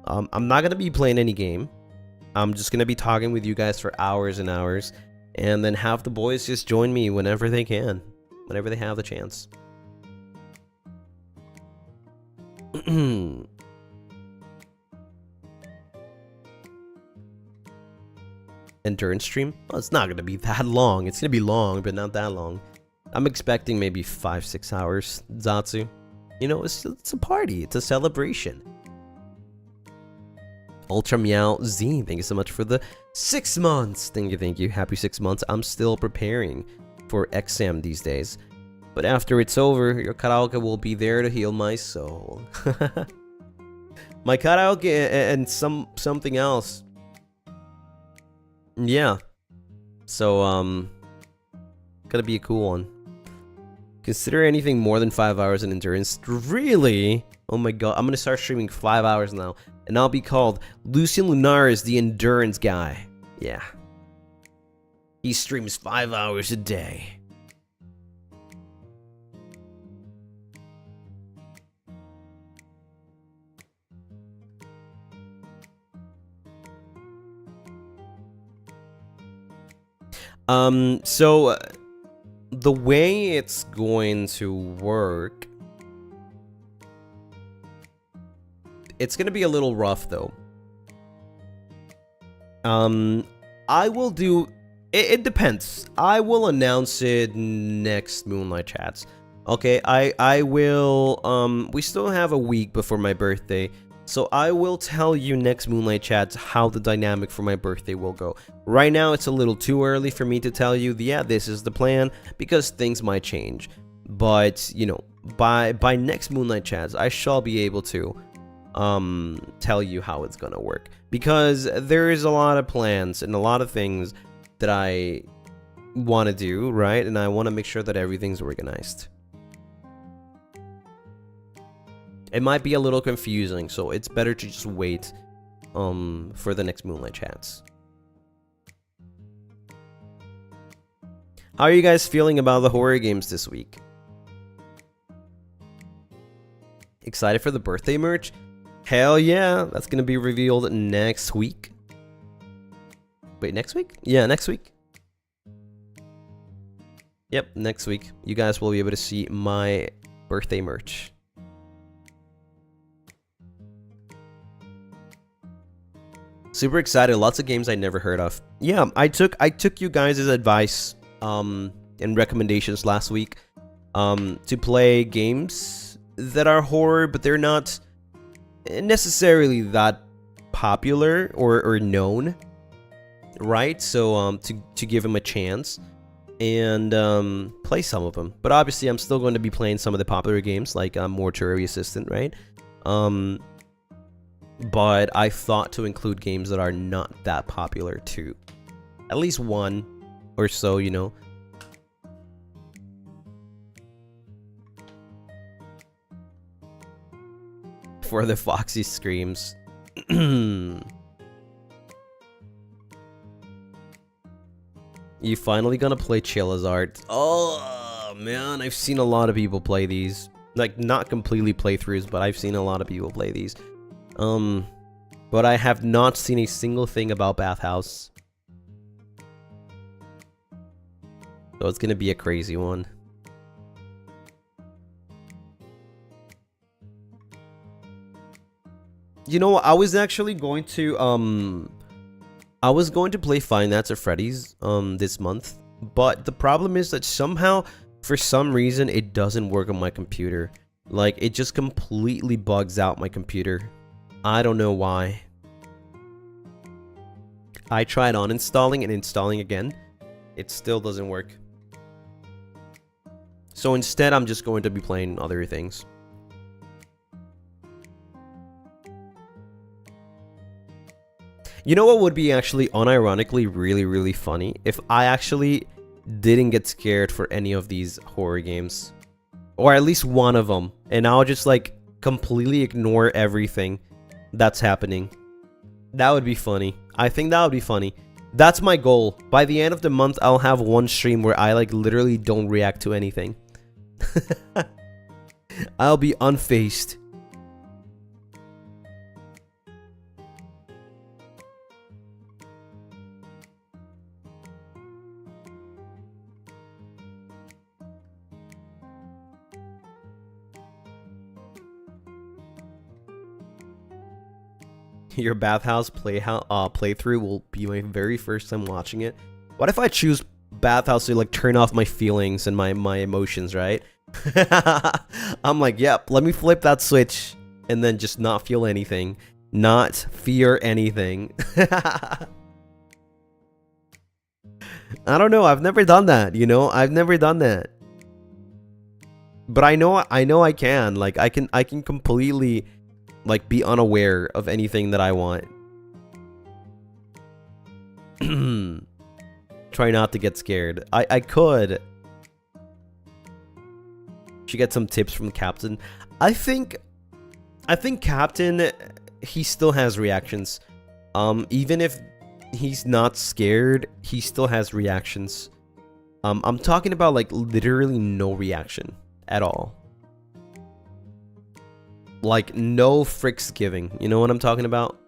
I'm not gonna be playing any game. I'm just gonna be talking with you guys for hours and hours, and then have the boys just join me whenever they can, whenever they have the chance. Endurance stream? Well, it's not gonna be that long. It's gonna be long, but not that long. I'm expecting maybe 5-6 hours. Zatsu, you know, it's a party. It's a celebration. Ultra Meow Z, thank you so much for the 6 months. Thank you. Happy 6 months. I'm still preparing for exam these days, but after it's over, your karaoke will be there to heal my soul. My karaoke and something else. Yeah. So gonna be a cool one. Consider anything more than 5 hours in endurance. Really? Oh my god, I'm gonna start streaming 5 hours now, and I'll be called Lucien Lunaris, the endurance guy. Yeah. He streams 5 hours a day. So the way it's going to work It's gonna be a little rough though. I will do. It depends. I will announce it next Moonlight Chats. Okay, I will. We still have a week before my birthday, so I will tell you next Moonlight Chats how the dynamic for my birthday will go. Right now, it's a little too early for me to tell you, yeah, this is the plan, because things might change. But, you know, by next Moonlight Chats, I shall be able to tell you how it's gonna work. Because there is a lot of plans and a lot of things that I want to do, right? And I want to make sure that everything's organized. It might be a little confusing, so it's better to just wait for the next Moonlight Chats. How are you guys feeling about the horror games this week? Excited for the birthday merch? Hell yeah, that's gonna be revealed next week. Wait, next week? Yeah, next week. Yep, next week. You guys will be able to see my birthday merch. Super excited. Lots of games I never heard of. Yeah, I took you guys' advice and recommendations last week to play games that are horror, but they're not necessarily that popular or known, right? So to give them a chance and play some of them. But obviously I'm still going to be playing some of the popular games like Mortuary Assistant, right? But I thought to include games that are not that popular too. At least one or so, you know. For the Foxy screams. You finally gonna play Charizard? Oh man, I've seen a lot of people play these. Like, not completely playthroughs, but I've seen a lot of people play these. But I have not seen a single thing about Bathhouse. So it's gonna be a crazy one. You know, I was actually going to I was going to play Five Nights at Freddy's this month, but the problem is that somehow, for some reason, it doesn't work on my computer. Like, it just completely bugs out my computer. I don't know why. I tried uninstalling and installing again. It still doesn't work. So instead, I'm just going to be playing other things. You know what would be actually unironically really funny? If I actually didn't get scared for any of these horror games. Or at least one of them. And I'll just like completely ignore everything that's happening. That would be funny. I think that would be funny. That's my goal. By the end of the month, I'll have one stream where I like literally don't react to anything. I'll be unfazed. Your Bathhouse playthrough will be my very first time watching it. What if I choose Bathhouse to like turn off my feelings and my emotions, right? I'm like, yep, let me flip that switch and then just not feel anything, not fear anything. I don't know, I've never done that, you know? I've never done that. But I know I can. Like, I can completely like be unaware of anything that I want. Try not to get scared. I could. Should get some tips from Captain. I think Captain, he still has reactions. Even if he's not scared, he still has reactions. I'm talking about like literally no reaction at all. Like, no fricks giving. You know what I'm talking about?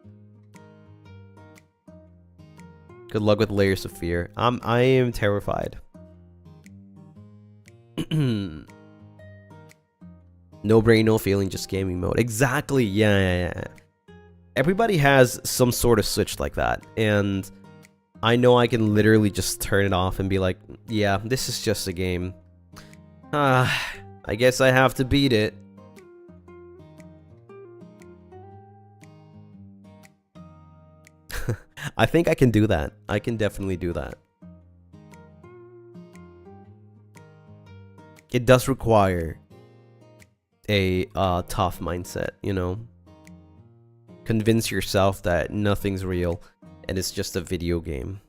Good luck with Layers of Fear. I am terrified. No brain, no feeling, just gaming mode. Exactly. Yeah. everybody has some sort of switch like that, and I know I can literally just turn it off and be like, yeah, this is just a game. I guess I have to beat it. I think I can do that. I can definitely do that. It does require a tough mindset, you know? Convince yourself that nothing's real and it's just a video game.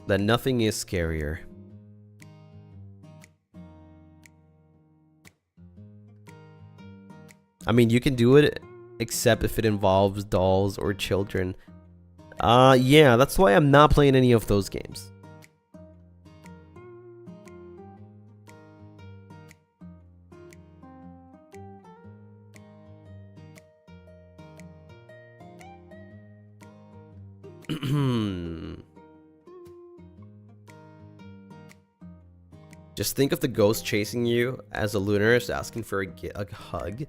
That nothing is scarier. I mean, you can do it except if it involves dolls or children. Yeah, that's why I'm not playing any of those games. Just think of the ghost chasing you as a Lunaris asking for a hug.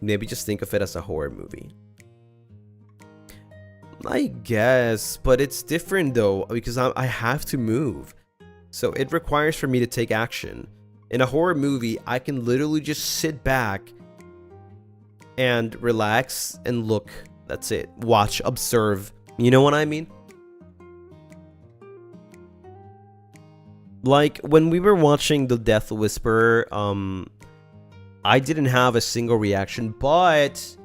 Maybe just think of it as a horror movie. I guess, but it's different though, because I have to move. So it requires for me to take action. In a horror movie, I can literally just sit back and relax and look. That's it. Watch, observe. You know what I mean? Like, when we were watching The Death Whisperer, I didn't have a single reaction, but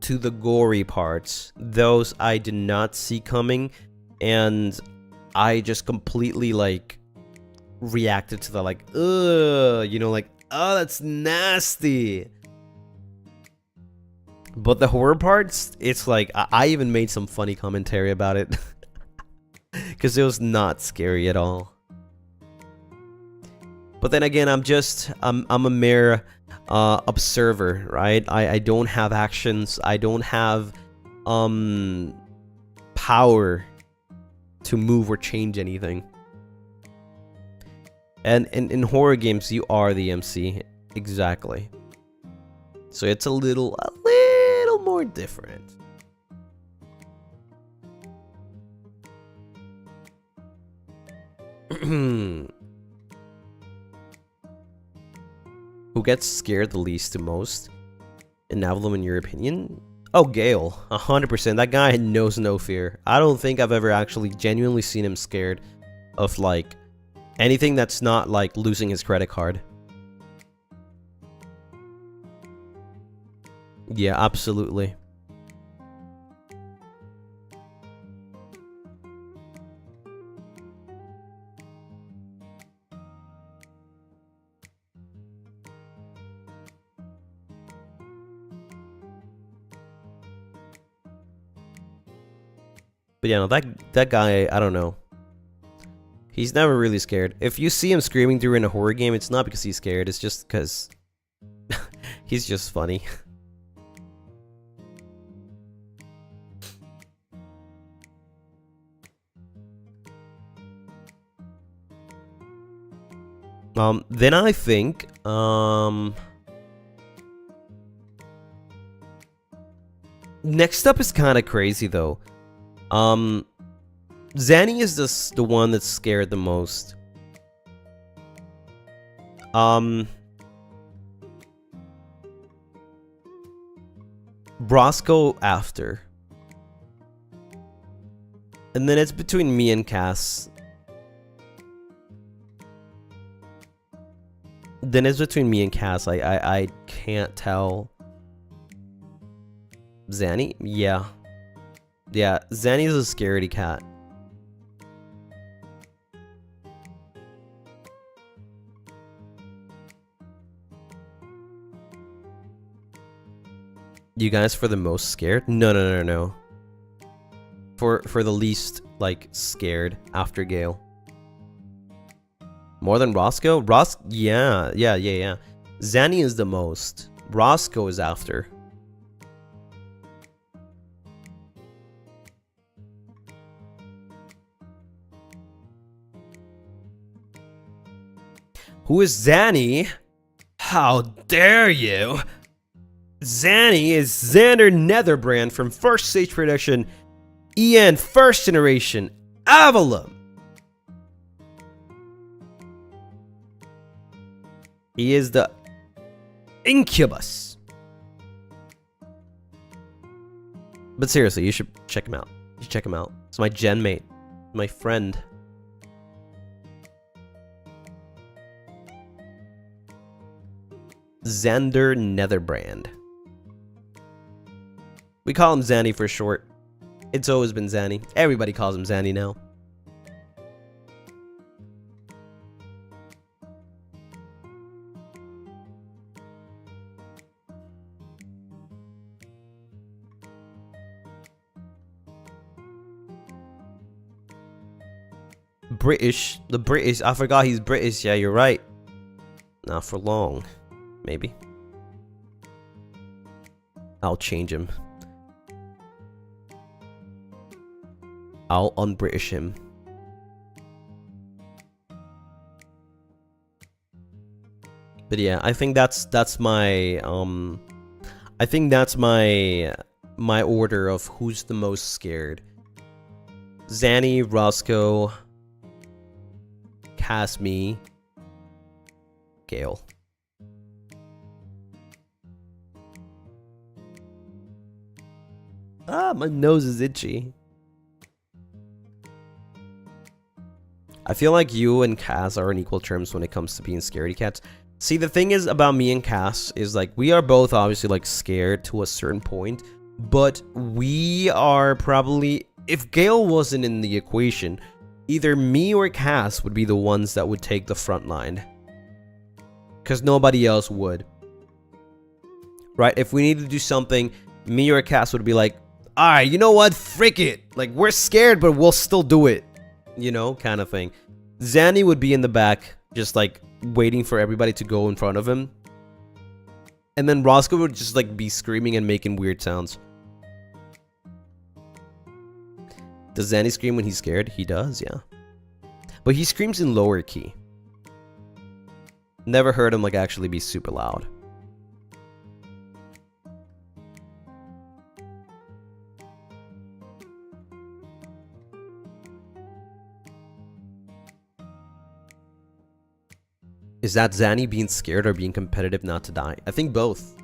to the gory parts, those I did not see coming, and I just completely, like, reacted to the, like, ugh, you know, like, oh, that's nasty. But the horror parts, it's like, I even made some funny commentary about it. Because it was not scary at all. But then again, I'm a mere observer, right? I don't have actions. I don't have power to move or change anything. And in horror games, you are the MC. Exactly. So it's a little more different. Who gets scared the least to most in Avallum, in your opinion? Oh, Gale. 100%. That guy knows no fear. I don't think I've ever actually genuinely seen him scared of, like, anything that's not, like, losing his credit card. Yeah, absolutely. But yeah, no, that guy, I don't know. He's never really scared. If you see him screaming during a horror game, it's not because he's scared, it's just because he's just funny. Then I think, next up is kind of crazy though. Zanny is the one that's scared the most. Brosco after. And then it's between me and Cass. Then it's between me and Cass. I can't tell. Zanny? Yeah. Yeah, Zanny's a scaredy cat. You guys for the most scared? No. For the least, like, scared after Gale. More than Roscoe? Yeah. Zanny is the most. Roscoe is after. Who is Zanny? How dare you? Zanny is Xander Netherbrand from First Stage Production, EN First Generation, Avallum. He is the Incubus. But seriously, you should check him out. You should check him out. It's my gen mate, my friend. Xander Netherbrand. We call him Zanny for short. It's always been Zanny. Everybody calls him Zanny now. British. The British. I forgot he's British. Yeah, you're right. Not for long. Maybe. I'll change him. I'll un-British him. But yeah, I think that's my I think that's my order of who's the most scared. Zanny, Roscoe, Casme, Gale. Ah, my nose is itchy. I feel like you and Cass are on equal terms when it comes to being scaredy cats. See, the thing is about me and Cass is like we are both obviously like scared to a certain point, but we are probably, if Gale wasn't in the equation, either me or Cass would be the ones that would take the front line. Because nobody else would. Right? If we needed to do something, me or Cass would be like, alright, you know what? Frick it. Like, we're scared, but we'll still do it. You know, kind of thing. Zanny would be in the back, just like waiting for everybody to go in front of him. And then Roscoe would just like be screaming and making weird sounds. Does Zanny scream when he's scared? He does, yeah. But he screams in lower key. Never heard him like actually be super loud. Is that Zanny being scared or being competitive not to die? I think both.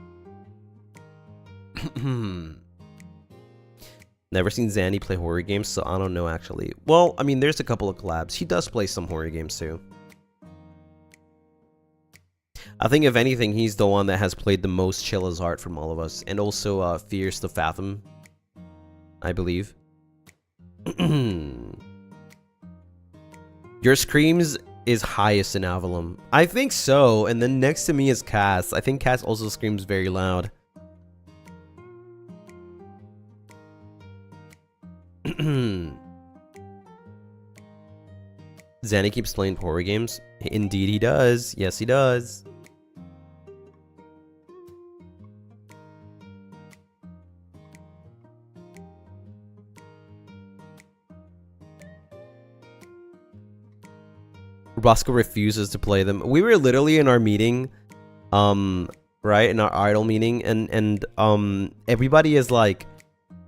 Never seen Zanny play horror games, so I don't know actually. Well, I mean, there's a couple of collabs. He does play some horror games too. I think if anything, he's the one that has played the most chill as art from all of us. And also Fears to Fathom, I believe. Your screams is highest in Avallum. I think so. And then next to me is Cass. I think Cass also screams very loud. Zanny keeps playing horror games. Indeed he does. Yes, he does. Roscoe refuses to play them. We were literally in our meeting, right, in our idol meeting, and everybody is like,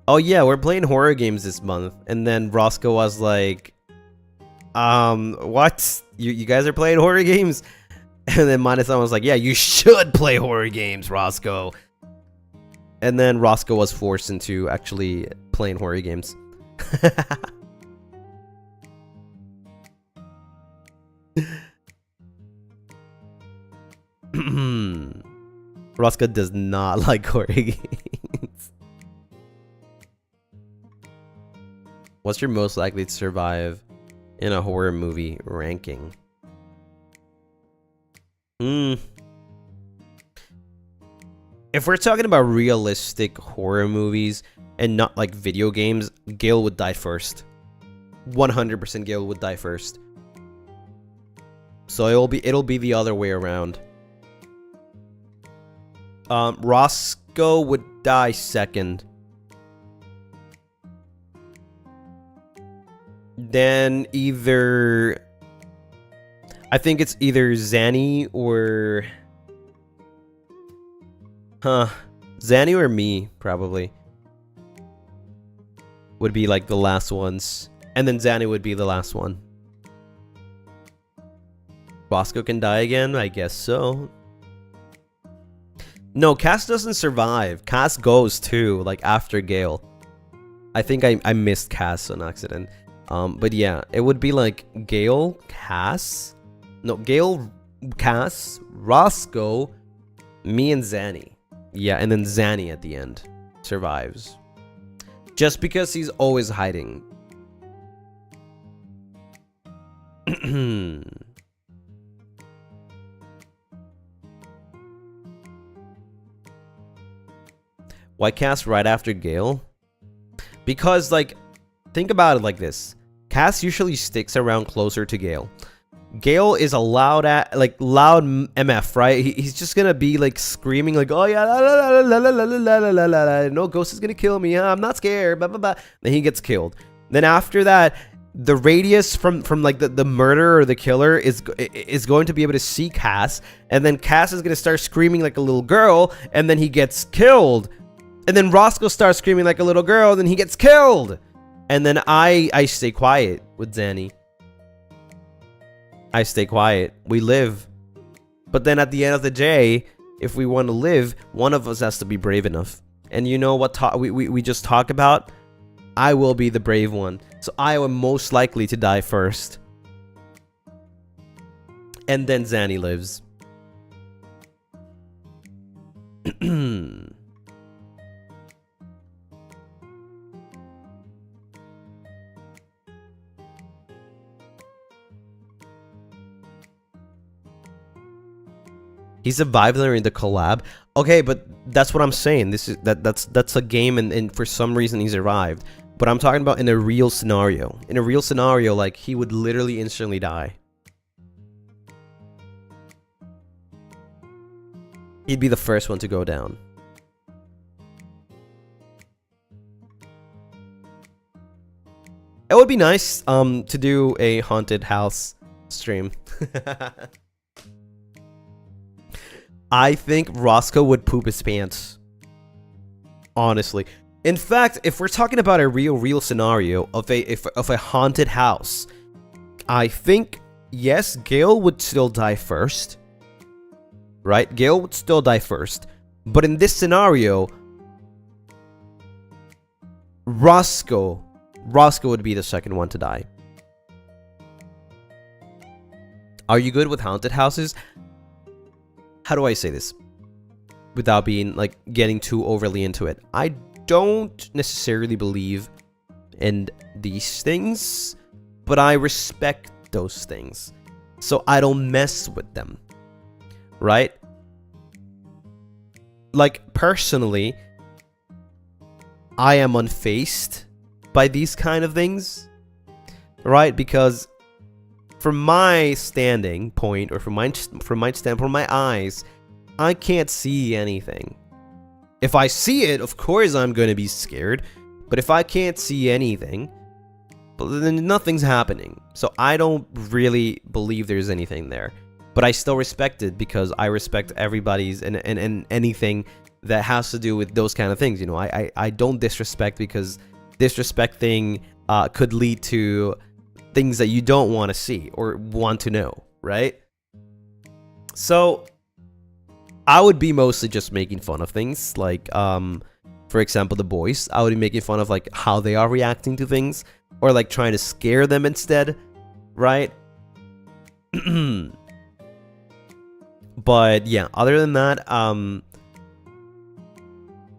oh yeah, we're playing horror games this month. And then Roscoe was like, what? You guys are playing horror games? And then Mana-san was like, yeah, you should play horror games, Roscoe. And then Roscoe was forced into actually playing horror games. Roscoe does not like horror games. What's your most likely to survive in a horror movie ranking? If we're talking about realistic horror movies and not like video games, Gale would die first. 100% Gale would die first. So it'll be the other way around. Roscoe would die second. Then either I think it's either Zanny or... Zanny or me, probably. Would be like the last ones. And then Zanny would be the last one. Bosco can die again? I guess so. No, Cass doesn't survive. Cass goes too, like after Gale. I think I missed Cass on accident. But yeah, it would be like Gale, Cass. No, Gale, Cass, Roscoe, me and Zanny. Yeah, and then Zanny at the end survives. Just because he's always hiding. Why Cass right after Gale? Because, like, think about it like this. Cass usually sticks around closer to Gale. Gale is a loud MF, right? He's just gonna be like screaming like, oh yeah, la la la la la la la la la, no, Ghost is gonna kill me, I'm not scared, blah blah blah. Then he gets killed. Then after that, the radius from like the murderer or the killer is going to be able to see Cass, and then Cass is gonna start screaming like a little girl, and then he gets killed. And then Roscoe starts screaming like a little girl, and then he gets killed. And then I stay quiet with Zanny. I stay quiet. We live. But then at the end of the day, if we want to live, one of us has to be brave enough. And you know what we just talked about? I will be the brave one. So I am most likely to die first. And then Zanny lives. He survived during the collab. Okay, but that's what I'm saying. That's a game, and for some reason he survived. But I'm talking about in a real scenario. In a real scenario, like, he would literally instantly die. He'd be the first one to go down. It would be nice to do a haunted house stream. I think Roscoe would poop his pants. Honestly. In fact, if we're talking about a real scenario of a haunted house, I think, yes, Gale would still die first. Right? Gale would still die first. But in this scenario, Roscoe would be the second one to die. Are you good with haunted houses? How do I say this without being like getting too overly into it? I don't necessarily believe in these things, but I respect those things, so I don't mess with them, right? Like, personally, I am unfazed by these kind of things, right? Because from my standing point, or from my standpoint, from my eyes, I can't see anything. If I see it, of course I'm going to be scared. But if I can't see anything, then nothing's happening. So I don't really believe there's anything there. But I still respect it, because I respect everybody's and anything that has to do with those kind of things. You know, I don't disrespect, because disrespecting could lead to things that you don't want to see or want to know, right? So I would be mostly just making fun of things, like for example, the boys. I would be making fun of like how they are reacting to things, or like trying to scare them instead, right? But yeah, other than that,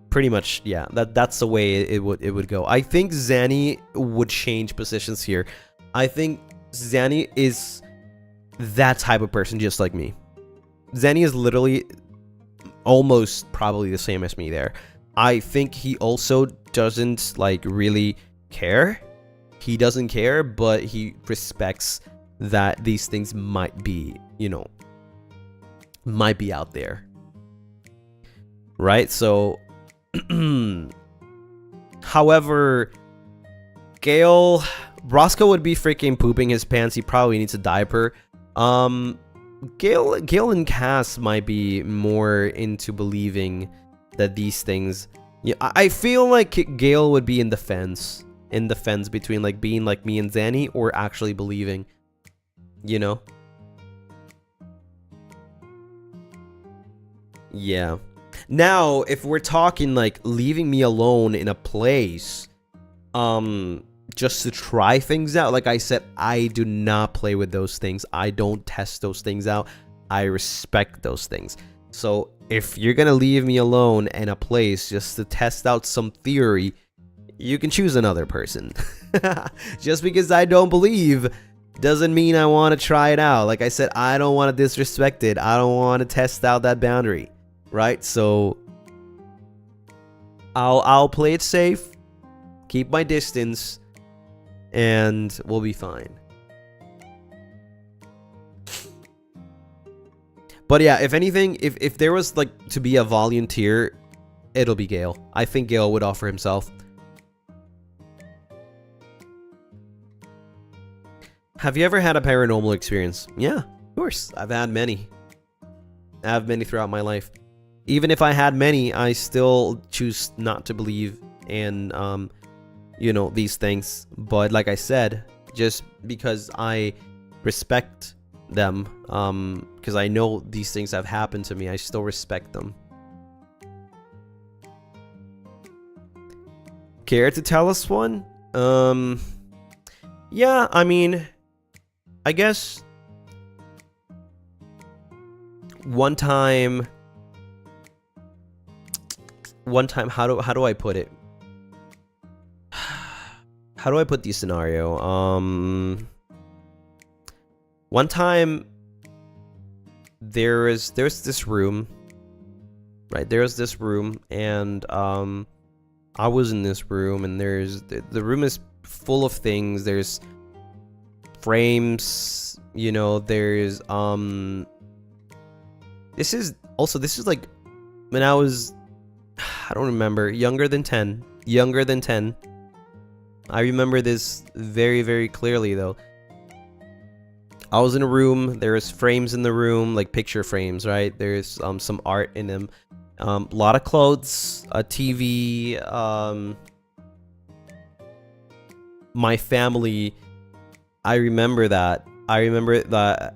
pretty much, yeah, that's the way it would go. I think Zanny would change positions here. I think Zanny is that type of person, just like me. Zanny is literally almost probably the same as me there. I think he also doesn't like really care. He doesn't care, but he respects that these things might be, you know, might be out there. Right? So, however, Gale... Roscoe would be freaking pooping his pants. He probably needs a diaper. Gale and Cass might be more into believing that these things. Yeah, I feel like Gale would be in the fence between like being like me and Zanny or actually believing, you know. Yeah. Now, if we're talking like leaving me alone in a place, just to try things out, like I said, I do not play with those things. I don't test those things out. I respect those things. So if you're gonna leave me alone in a place just to test out some theory, you can choose another person. Just because I don't believe doesn't mean I want to try it out. Like I said, I don't want to disrespect it. I don't want to test out that boundary, right? So I'll play it safe, keep my distance, and we'll be fine. But yeah, if anything, if there was like to be a volunteer, it'll be Gale. I think Gale would offer himself. Have you ever had a paranormal experience? Yeah, of course. I've had many. I have many throughout my life. Even if I had many, I still choose not to believe in, you know, these things. But like I said, just because I respect them, because I know these things have happened to me, I still respect them. Care to tell us one? Yeah, I mean, I guess one time, how do I put it? How do I put the scenario? One time there's this room, right? There's this room, and I was in this room, and the room is full of things. There's frames, you know, there's this is like when I was, I don't remember, younger than 10. I remember this very, very clearly though. I was in a room, there's frames in the room, like picture frames, right? There's some art in them. A lot of clothes, a TV, my family. I remember that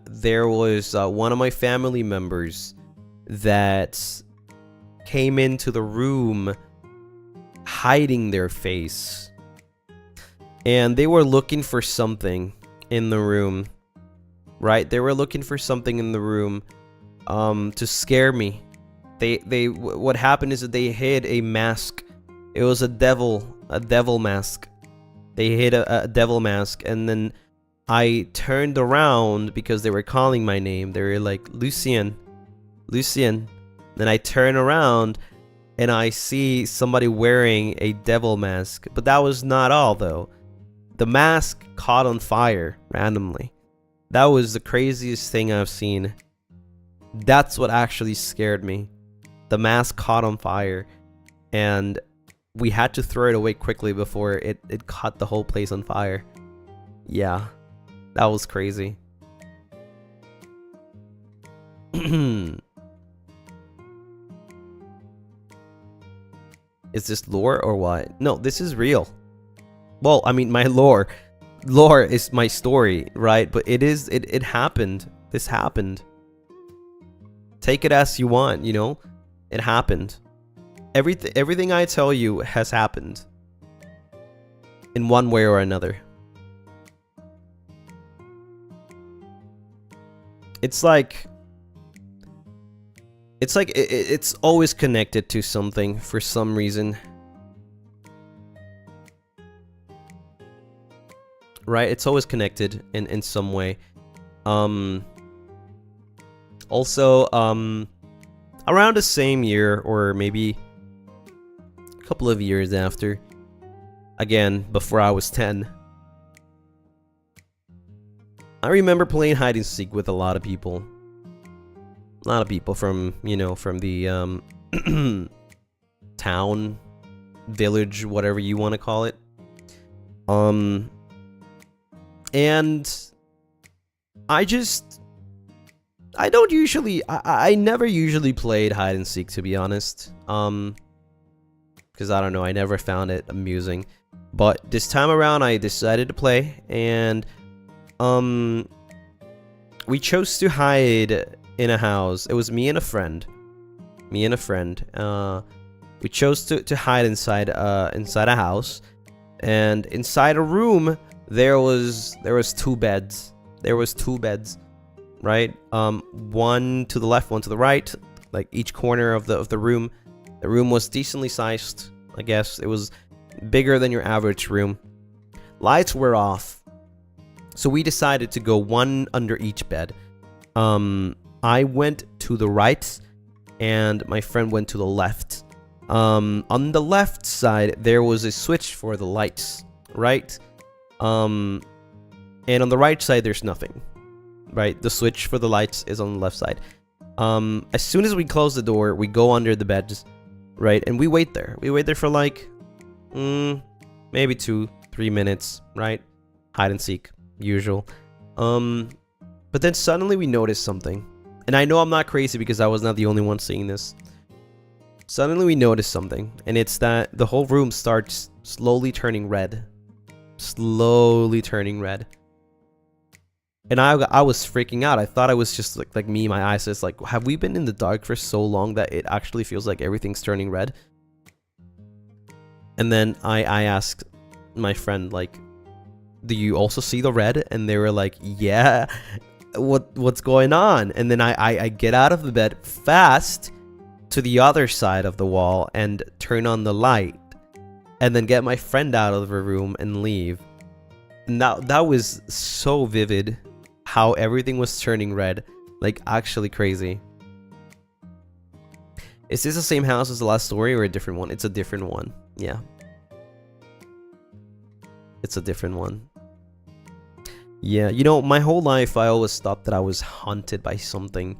there was one of my family members that came into the room hiding their face, and they were looking for something in the room, right? They were looking for something in the room to scare me. What happened is that they hid a mask. It was a devil mask. They hid a devil mask, and then I turned around because they were calling my name. They were like, Lucien. Then I turn around and I see somebody wearing a devil mask. But that was not all though. The mask caught on fire randomly. That was the craziest thing I've seen. That's what actually scared me. The mask caught on fire, and we had to throw it away quickly before it caught the whole place on fire. Yeah, that was crazy. Is this lore or what? No, this is real. Well, I mean, my lore is my story, right? But it happened. This happened. Take it as you want, you know? It happened. Everything I tell you has happened in one way or another. It's always connected to something for some reason. Right? It's always connected in some way. Also, around the same year, or maybe a couple of years after, again, before I was 10, I remember playing hide and seek with a lot of people. A lot of people from, you know, from the town, village, whatever you want to call it. And I just I don't usually, I never usually played hide and seek, to be honest. Because I don't know, I never found it amusing. But this time around, I decided to play, and we chose to hide in a house. It was me and a friend. We chose to hide inside a house, and inside a room there was 2 beds. There was 2 beds, right? One to the left, one to the right, like each corner of the room. The room was decently sized, I guess. It was bigger than your average room. Lights were off, so we decided to go one under each bed. I went to the right, and my friend went to the left. On the left side, there was a switch for the lights, right? And on the right side, there's nothing, right? The switch for the lights is on the left side. As soon as we close the door, we go under the beds, right? And we wait there. We wait there for like, maybe 2-3 minutes, right? Hide and seek, usual. But then suddenly we noticed something. And I know I'm not crazy because I was not the only one seeing this. Suddenly we noticed something, and it's that the whole room starts slowly turning red. Slowly turning red. And I was freaking out. I thought I was just like me, my eyes just like, have we been in the dark for so long that it actually feels like everything's turning red? And then I asked my friend, like, do you also see the red? And they were like, yeah, what's going on? And then I get out of the bed fast to the other side of the wall and turn on the light, and then get my friend out of the room and leave. And that was so vivid, how everything was turning red, like actually crazy. Is this the same house as the last story or a different one? It's a different one. Yeah, it's a different one. Yeah, you know, my whole life I always thought that I was haunted by something.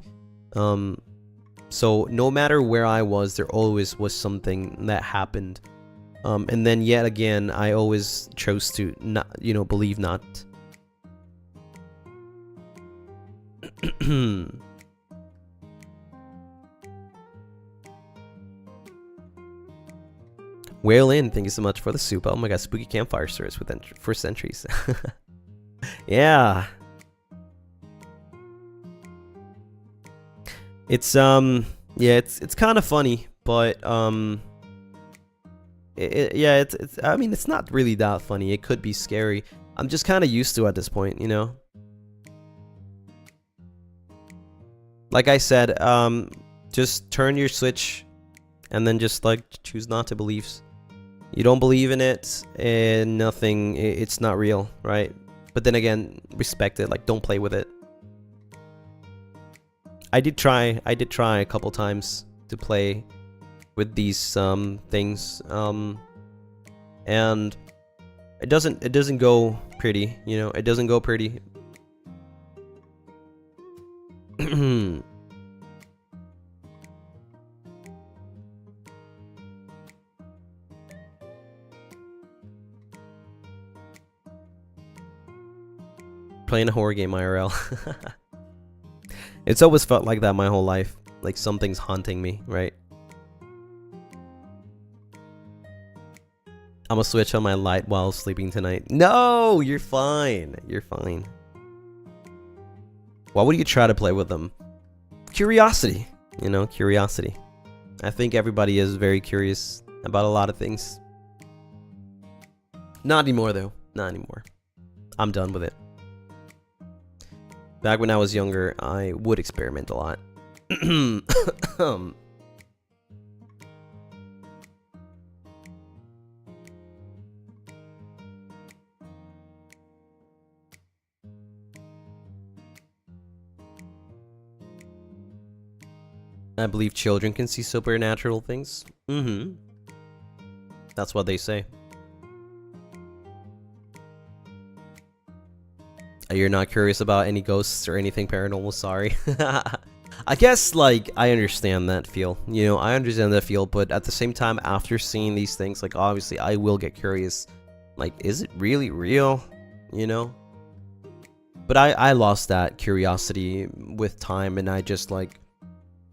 So no matter where I was, there always was something that happened. And then yet again, I always chose to not, you know, believe not. Whale in, thank you so much for the soup. Oh my god, spooky campfire stories for centuries. Yeah. It's yeah, it's kind of funny, but yeah, it's I mean, it's not really that funny. It could be scary. I'm just kind of used to it at this point, you know. Like I said, just turn your switch and then just like choose not to believe. You don't believe in it and nothing, it's not real, right? But then again, respect it, like don't play with it. I did try a couple times to play with these things, and it doesn't go pretty, you know. It doesn't go pretty. Playing a horror game IRL. It's always felt like that my whole life. Like something's haunting me, right? I'm gonna switch on my light while sleeping tonight. No, you're fine. You're fine. Why would you try to play with them? Curiosity. You know, curiosity. I think everybody is very curious about a lot of things. Not anymore, though. Not anymore. I'm done with it. Back when I was younger, I would experiment a lot. I believe children can see supernatural things. That's what they say. You're not curious about any ghosts or anything paranormal, sorry. I guess, like, I understand that feel. You know, I understand that feel, but at the same time, after seeing these things, like, obviously, I will get curious. Like, is it really real? You know? But I lost that curiosity with time, and I just like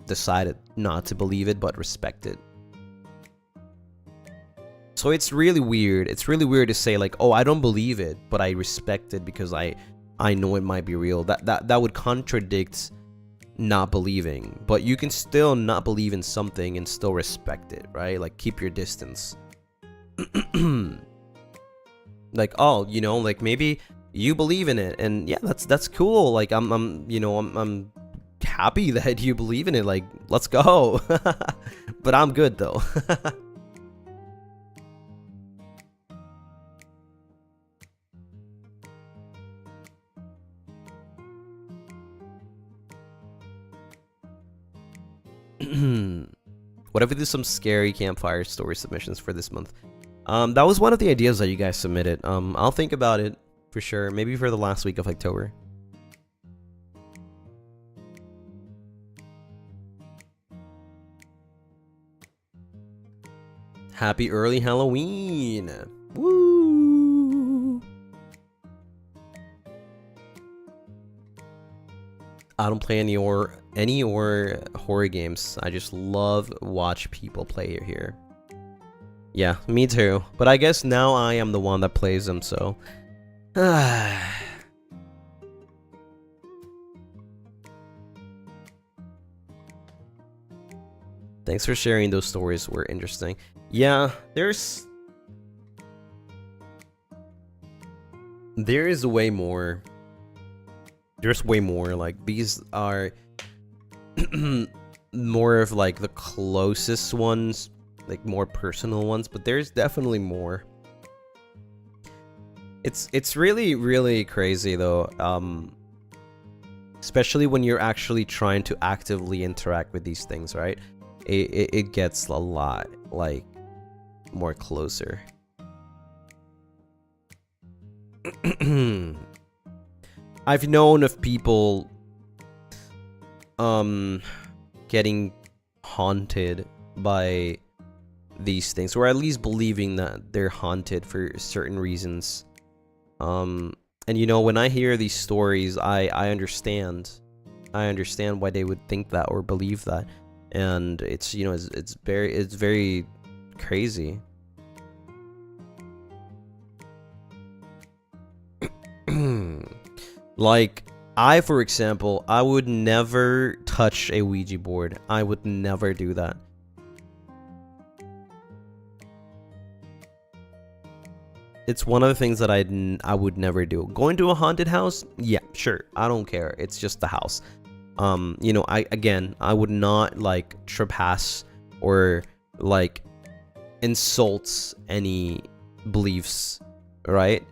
decided not to believe it but respect it. So it's really weird. It's really weird to say like, oh, I don't believe it, but I respect it because I know it might be real. That would contradict not believing. But you can still not believe in something and still respect it, right? Like keep your distance. Like, oh, you know, like maybe you believe in it, and yeah, that's cool. Like I'm happy that you believe in it. Like, let's go. But I'm good though. What if we do some scary campfire story submissions for this month? That was one of the ideas that you guys submitted. I'll think about it for sure. Maybe for the last week of October. Happy early Halloween! Woo! I don't play any horror games. I just love watch people play here. Yeah, me too. But I guess now I am the one that plays them, so. Thanks for sharing those stories. Were interesting. Yeah, there is way more. There's way more. Like these are more of like the closest ones, like more personal ones, but there's definitely more. It's really crazy though, especially when you're actually trying to actively interact with these things, right? It gets a lot like more closer. I've known of people getting haunted by these things, or at least believing that they're haunted for certain reasons. And you know, when I hear these stories, I understand why they would think that or believe that, and it's, you know, it's very crazy. Like, for example, I would never touch a Ouija board. I would never do that. It's one of the things that I would never do. Going to a haunted house? Yeah, sure. I don't care. It's just the house. You know, I would not like trespass or like insult any beliefs, right?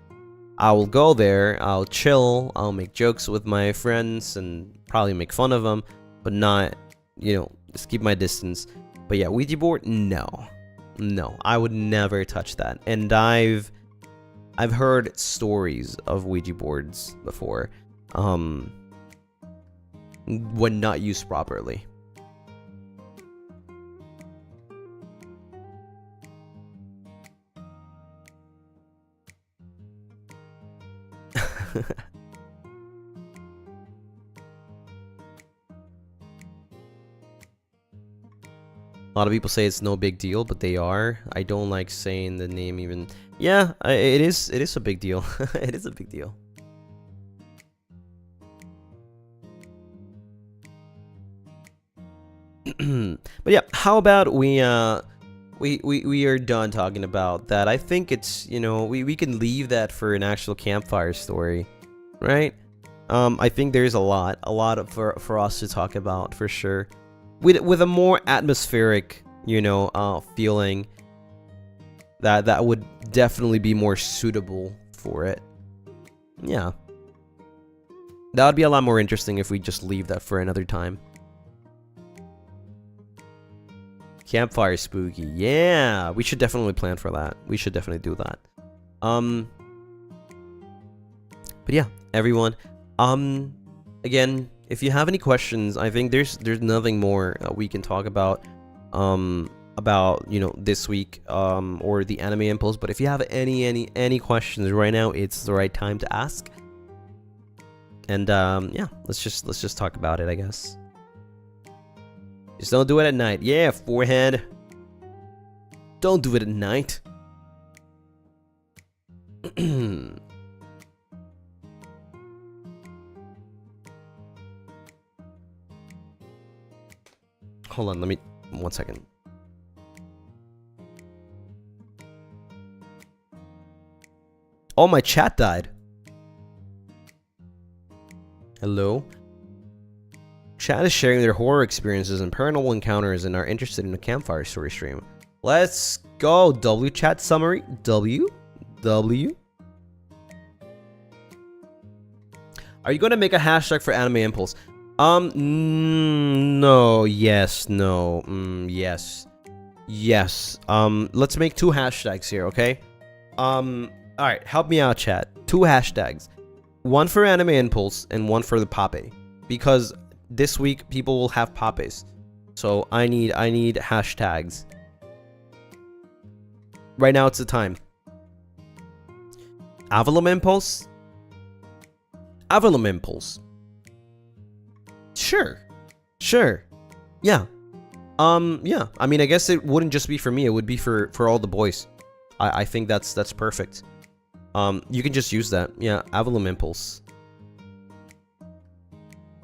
I will go there, I'll chill, I'll make jokes with my friends and probably make fun of them, but not, you know, just keep my distance. But yeah, Ouija board, no, I would never touch that. And I've heard stories of Ouija boards before, when not used properly. A lot of people say it's no big deal, but they are. I don't like saying the name even. Yeah, it is a big deal. It is a big deal. But yeah, how about we are done talking about that. I think it's, you know, we can leave that for an actual campfire story, right? I think there's a lot for us to talk about for sure, with a more atmospheric, you know, feeling that would definitely be more suitable for it. Yeah, that would be a lot more interesting if we just leave that for another time. Campfire spooky. Yeah, we should definitely plan for that. We should definitely do that. But yeah, everyone. Again, if you have any questions, I think there's nothing more we can talk about. You know, this week or the anime impulse. But if you have any questions right now, it's the right time to ask. And yeah, let's just talk about it, I guess. Just don't do it at night. Yeah, forehead. Don't do it at night. Hold on, let me 1 second. Oh, my chat died. Hello? Chat is sharing their horror experiences and paranormal encounters and are interested in a campfire story stream. Let's go. W chat summary. W. Are you going to make a hashtag for Anime Impulse? No. Yes. No. Yes. Yes. Let's make 2 hashtags here, okay? Alright, help me out, chat. 2 hashtags. One for Anime Impulse and one for the Pape. Because this week people will have Papes. So I need hashtags. Right now it's the time. Avallum Impulse? Avallum Impulse. Sure. Yeah. Yeah. I mean, I guess it wouldn't just be for me. It would be for all the boys. I think that's perfect. You can just use that. Yeah, Avallum Impulse.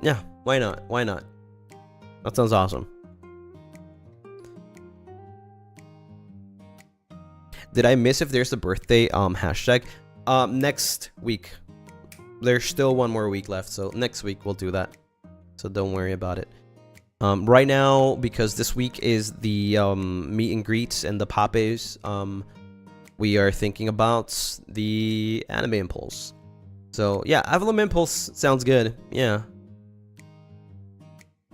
Yeah, why not? Why not? That sounds awesome. Did I miss if there's the birthday hashtag? Next week. There's still 1 more week left, so next week we'll do that. So don't worry about it. Right now, because this week is the meet and greets and the Papes, we are thinking about the Anime Impulse. So yeah, Avallum Impulse sounds good. Yeah.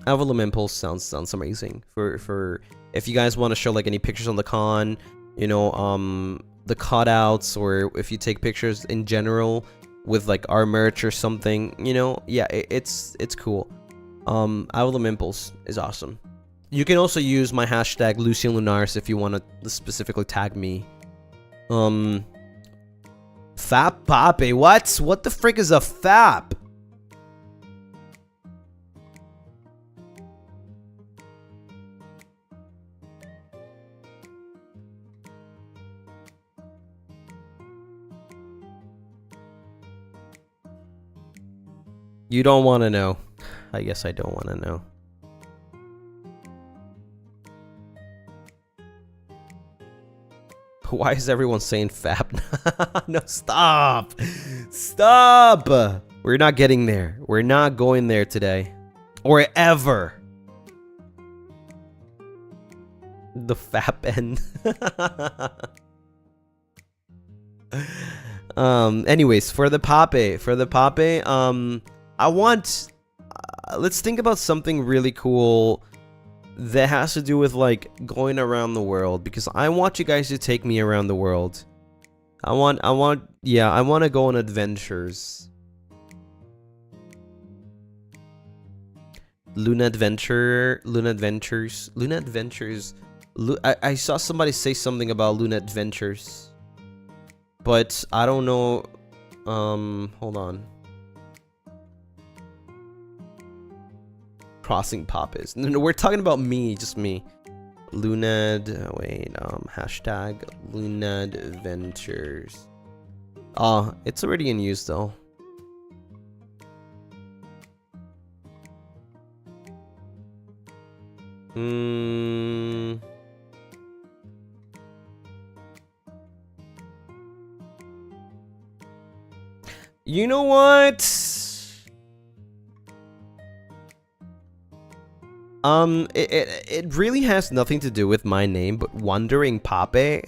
Avallum Impulse sounds amazing. For if you guys want to show like any pictures on the con, you know, the cutouts, or if you take pictures in general with like our merch or something, you know, yeah, it's cool. Avallum Impulse is awesome. You can also use my hashtag Lucien Lunaris if you want to specifically tag me. Fap Pape, what the frick is a fap? You don't want to know. I guess I don't want to know. Why is everyone saying fap? No, stop. Stop. We're not getting there. We're not going there today. Or ever. The fap end. Anyways, for the Pape, I want, let's think about something really cool that has to do with like going around the world, because I want you guys to take me around the world. I want to go on adventures. Luna Adventures. I saw somebody say something about Luna Adventures, but I don't know. Hold on. Crossing Papes. No, we're talking about me, just me. Lunad, wait, hashtag Lunad Adventures. Oh, it's already in use though. You know what? It really has nothing to do with my name, but Wandering Pape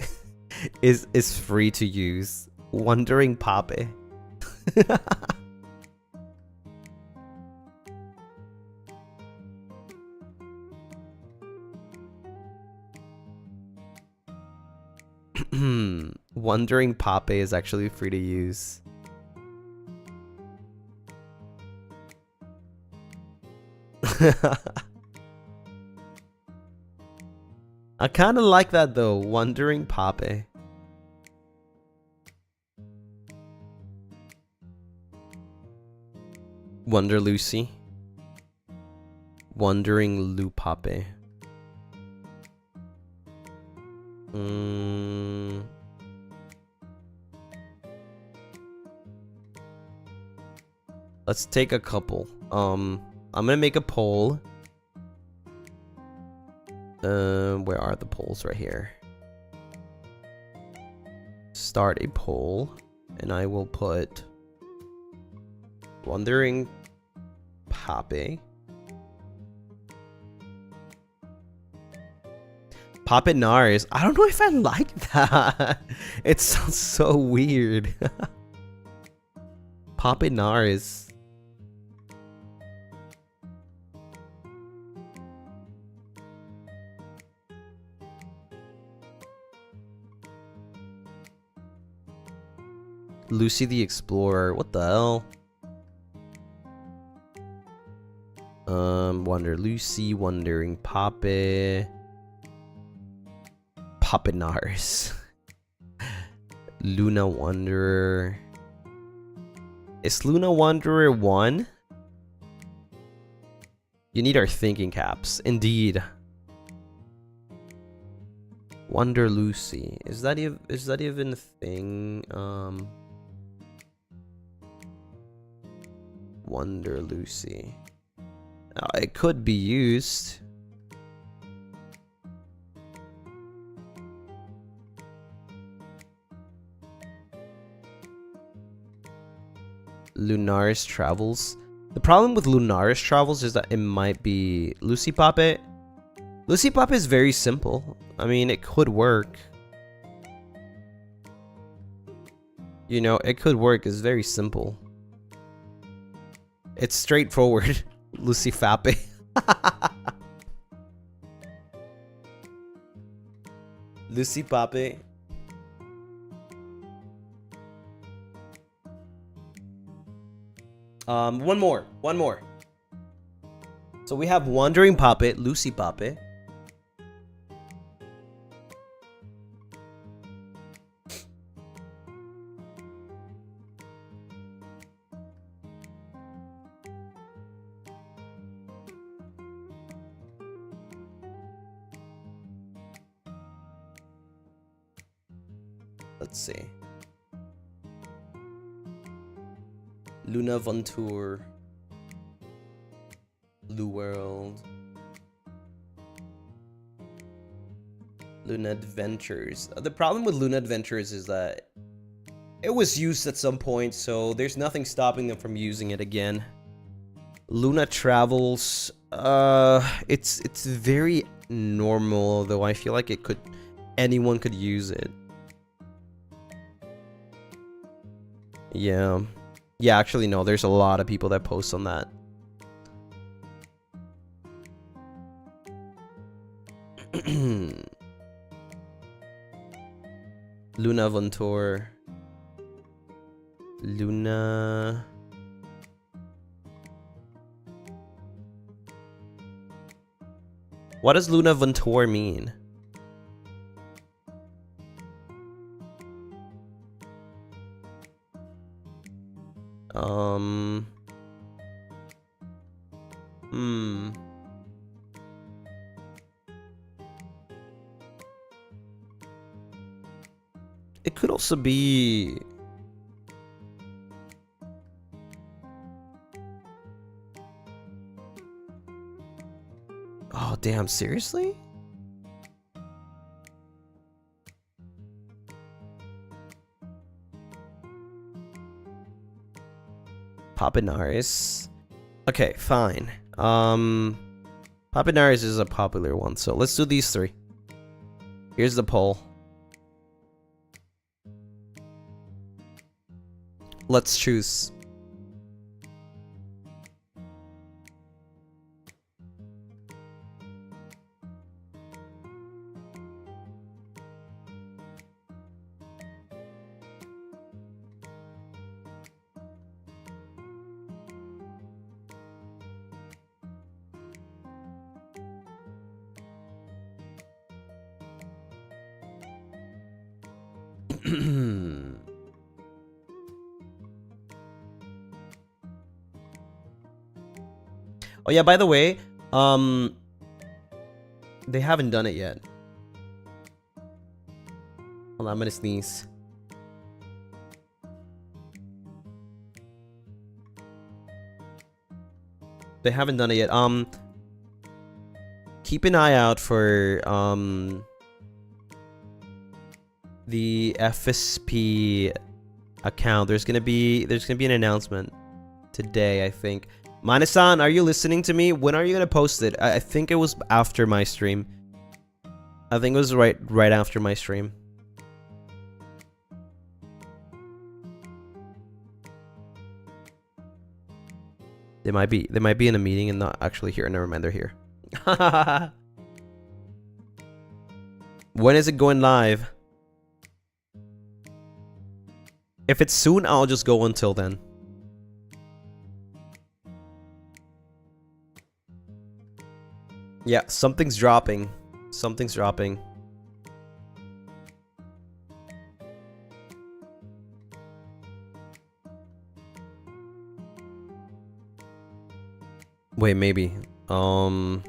is free to use. Wandering Pape. Wandering Pape is actually free to use. I kind of like that though, Wandering Pape. Wonder Lucy. Wandering Lupape. Let's take a couple. I'm gonna make a poll. Where are the polls? Right here. Start a poll, and I will put Wandering Pape. Papinaris. I don't know if I like that. It sounds so weird. Papinaris. Lucy the Explorer. What the hell? Wonder Lucy, Wandering Pape. Papinaris. Luna Wanderer. Is Luna Wanderer 1? You need our thinking caps. Indeed. Wonder Lucy. Is that even a thing? Wonder Lucy. It could be used. Lunaris Travels. The problem with Lunaris Travels is that it might be Lucy Pape. Lucy Pape is very simple. I mean, it could work. You know, it could work. It's very simple. It's straightforward. Lucy Pape. Lucy Pape. One more. So we have Wandering Pape, Lucy Pape. Let's see. LunaVTuber. World. Luna Adventures. The problem with Luna Adventures is that it was used at some point, so there's nothing stopping them from using it again. Luna Travels. It's very normal, though I feel like anyone could use it. Yeah. Yeah, actually, no, there's a lot of people that post on that. LunaVTuber. Luna. What does LunaVTuber mean? It could also be... Oh, damn, seriously? Papinaris. Okay, fine. Papinaris is a popular one, so let's do these three. Here's the poll. Let's choose. Oh yeah, by the way, they haven't done it yet. Hold on, I'm gonna sneeze. They haven't done it yet. Keep an eye out for the FSP account. There's gonna be an announcement today, I think. Mana-san, are you listening to me? When are you gonna post it? I think it was after my stream. I think it was right after my stream. They might be in a meeting and not actually here. Never mind, they're here. When is it going live? If it's soon, I'll just go until then. Yeah, something's dropping. Something's dropping. Wait, maybe. I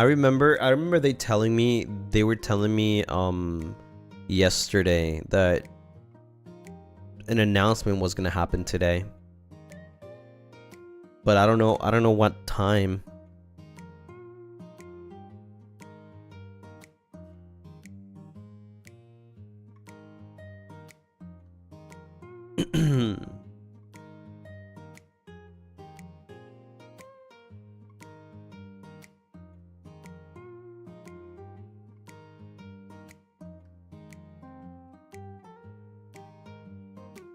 remember they were telling me yesterday that an announcement was gonna happen today. But I don't know what time.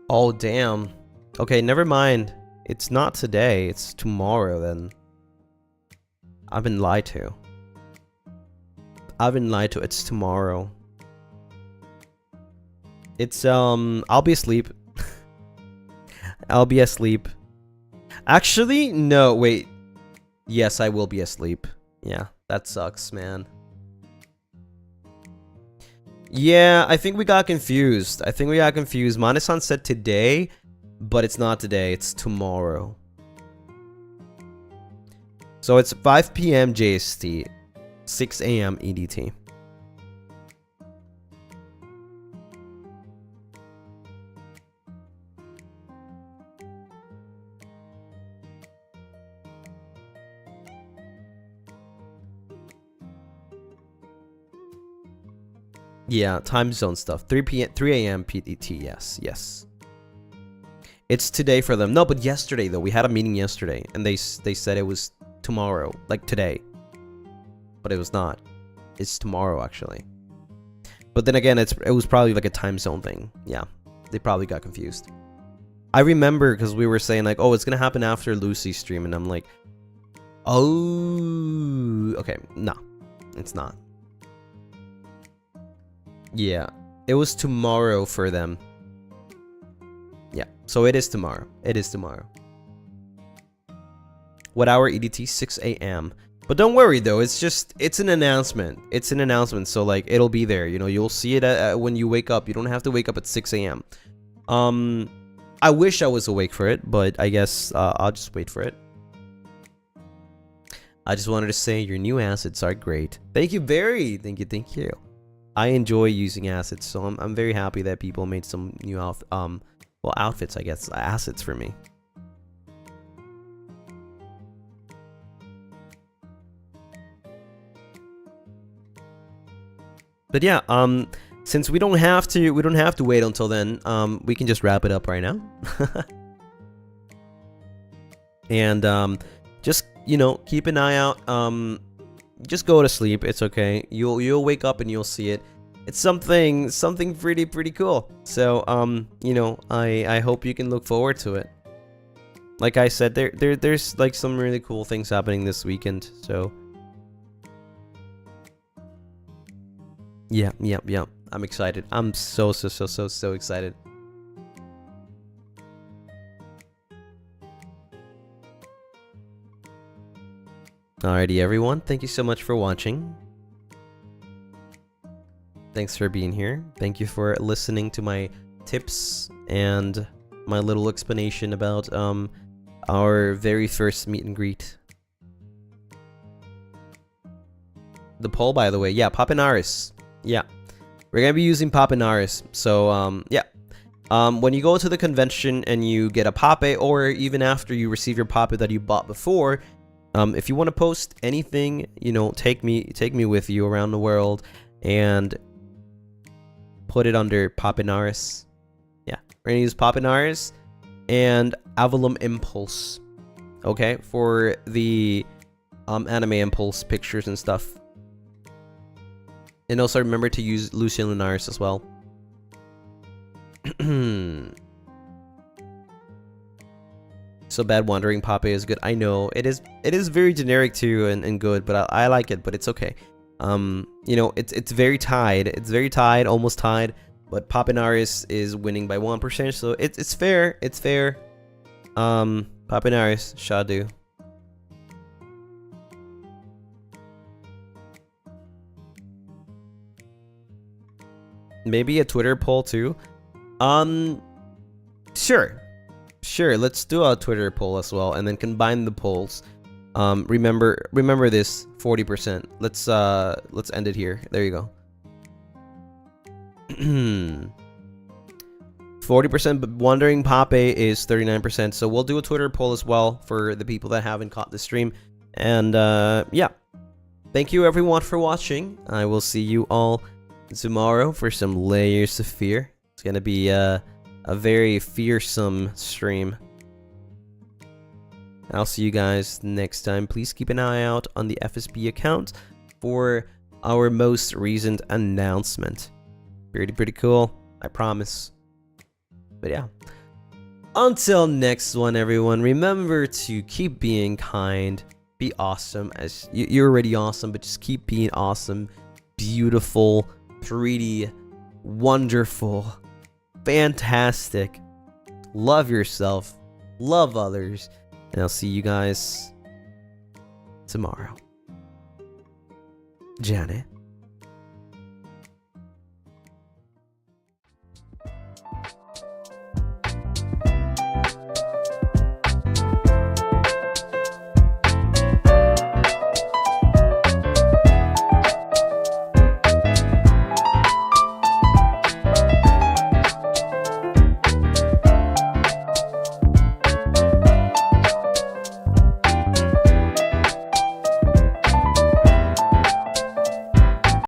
Oh, damn. Okay, never mind. It's not today. It's tomorrow, then. I've been lied to. It's tomorrow. It's, I'll be asleep. I'll be asleep. Actually, no, wait. Yes, I will be asleep. Yeah, that sucks, man. Yeah, I think we got confused. Mana-san said today, but it's not today. It's tomorrow. So it's 5 p.m. JST, 6 a.m. EDT. Yeah, time zone stuff. 3 a.m. PDT. Yes. It's today for them. No, but yesterday though. We had a meeting yesterday, and they said it was tomorrow, like today. But it was not. It's tomorrow actually. But then again, it was probably like a time zone thing. Yeah, they probably got confused. I remember because we were saying like, oh, it's gonna happen after Lucy's stream, and I'm like, oh, okay, no, it's not. Yeah, it was tomorrow for them. Yeah, so it is tomorrow. What hour EDT? 6 a.m. But don't worry though, it's an announcement. So like, it'll be there. You know, you'll see it when you wake up. You don't have to wake up at 6 a.m. I wish I was awake for it, but I guess I'll just wait for it. I just wanted to say your new assets are great. Thank you, thank you. I enjoy using assets, so I'm very happy that people made some new outfits, I guess, assets for me. But yeah, since we don't have to wait until then, we can just wrap it up right now. And just, you know, keep an eye out. Just go to sleep. It's okay. You'll wake up and you'll see it. It's something pretty cool. So you know, I hope you can look forward to it. Like I said, there's like some really cool things happening this weekend. So yeah. I'm excited. I'm so excited. Alrighty, everyone. Thank you so much for watching. Thanks for being here. Thank you for listening to my tips and my little explanation about our very first meet and greet. The poll, by the way, yeah, Papinaris. Yeah, we're gonna be using Papinaris. So yeah, when you go to the convention and you get a Pape, or even after you receive your Pape that you bought before, if you want to post anything, you know, take me with you around the world and put it under Papinaris. Yeah, we're gonna use Papinaris and Avallum Impulse, okay, for the anime Impulse pictures and stuff. And also remember to use Lucien Lunaris as well. So bad wandering Pape is good. I know it is very generic too and good, but I like it, but it's okay. You know, it's very tied. It's very tied, almost tied. But Papinaris is winning by 1%, so it's fair. It's fair. Papinaris, Shadu. Maybe a Twitter poll too. Sure. Let's do a Twitter poll as well, and then combine the polls. Remember this 40%. Let's end it here. There you go. 40%, but Wandering Pape is 39%. So we'll do a Twitter poll as well for the people that haven't caught the stream. And yeah, thank you everyone for watching. I will see you all tomorrow for some Layers of Fear. It's gonna be a very fearsome stream. I'll see you guys next time. Please keep an eye out on the FSB account for our most recent announcement. Pretty cool, I promise. But yeah, until next one, everyone, remember to keep being kind, be awesome, as you're already awesome, but just keep being awesome, beautiful, pretty, wonderful, fantastic. Love yourself, love others, and I'll see you guys tomorrow. Janet.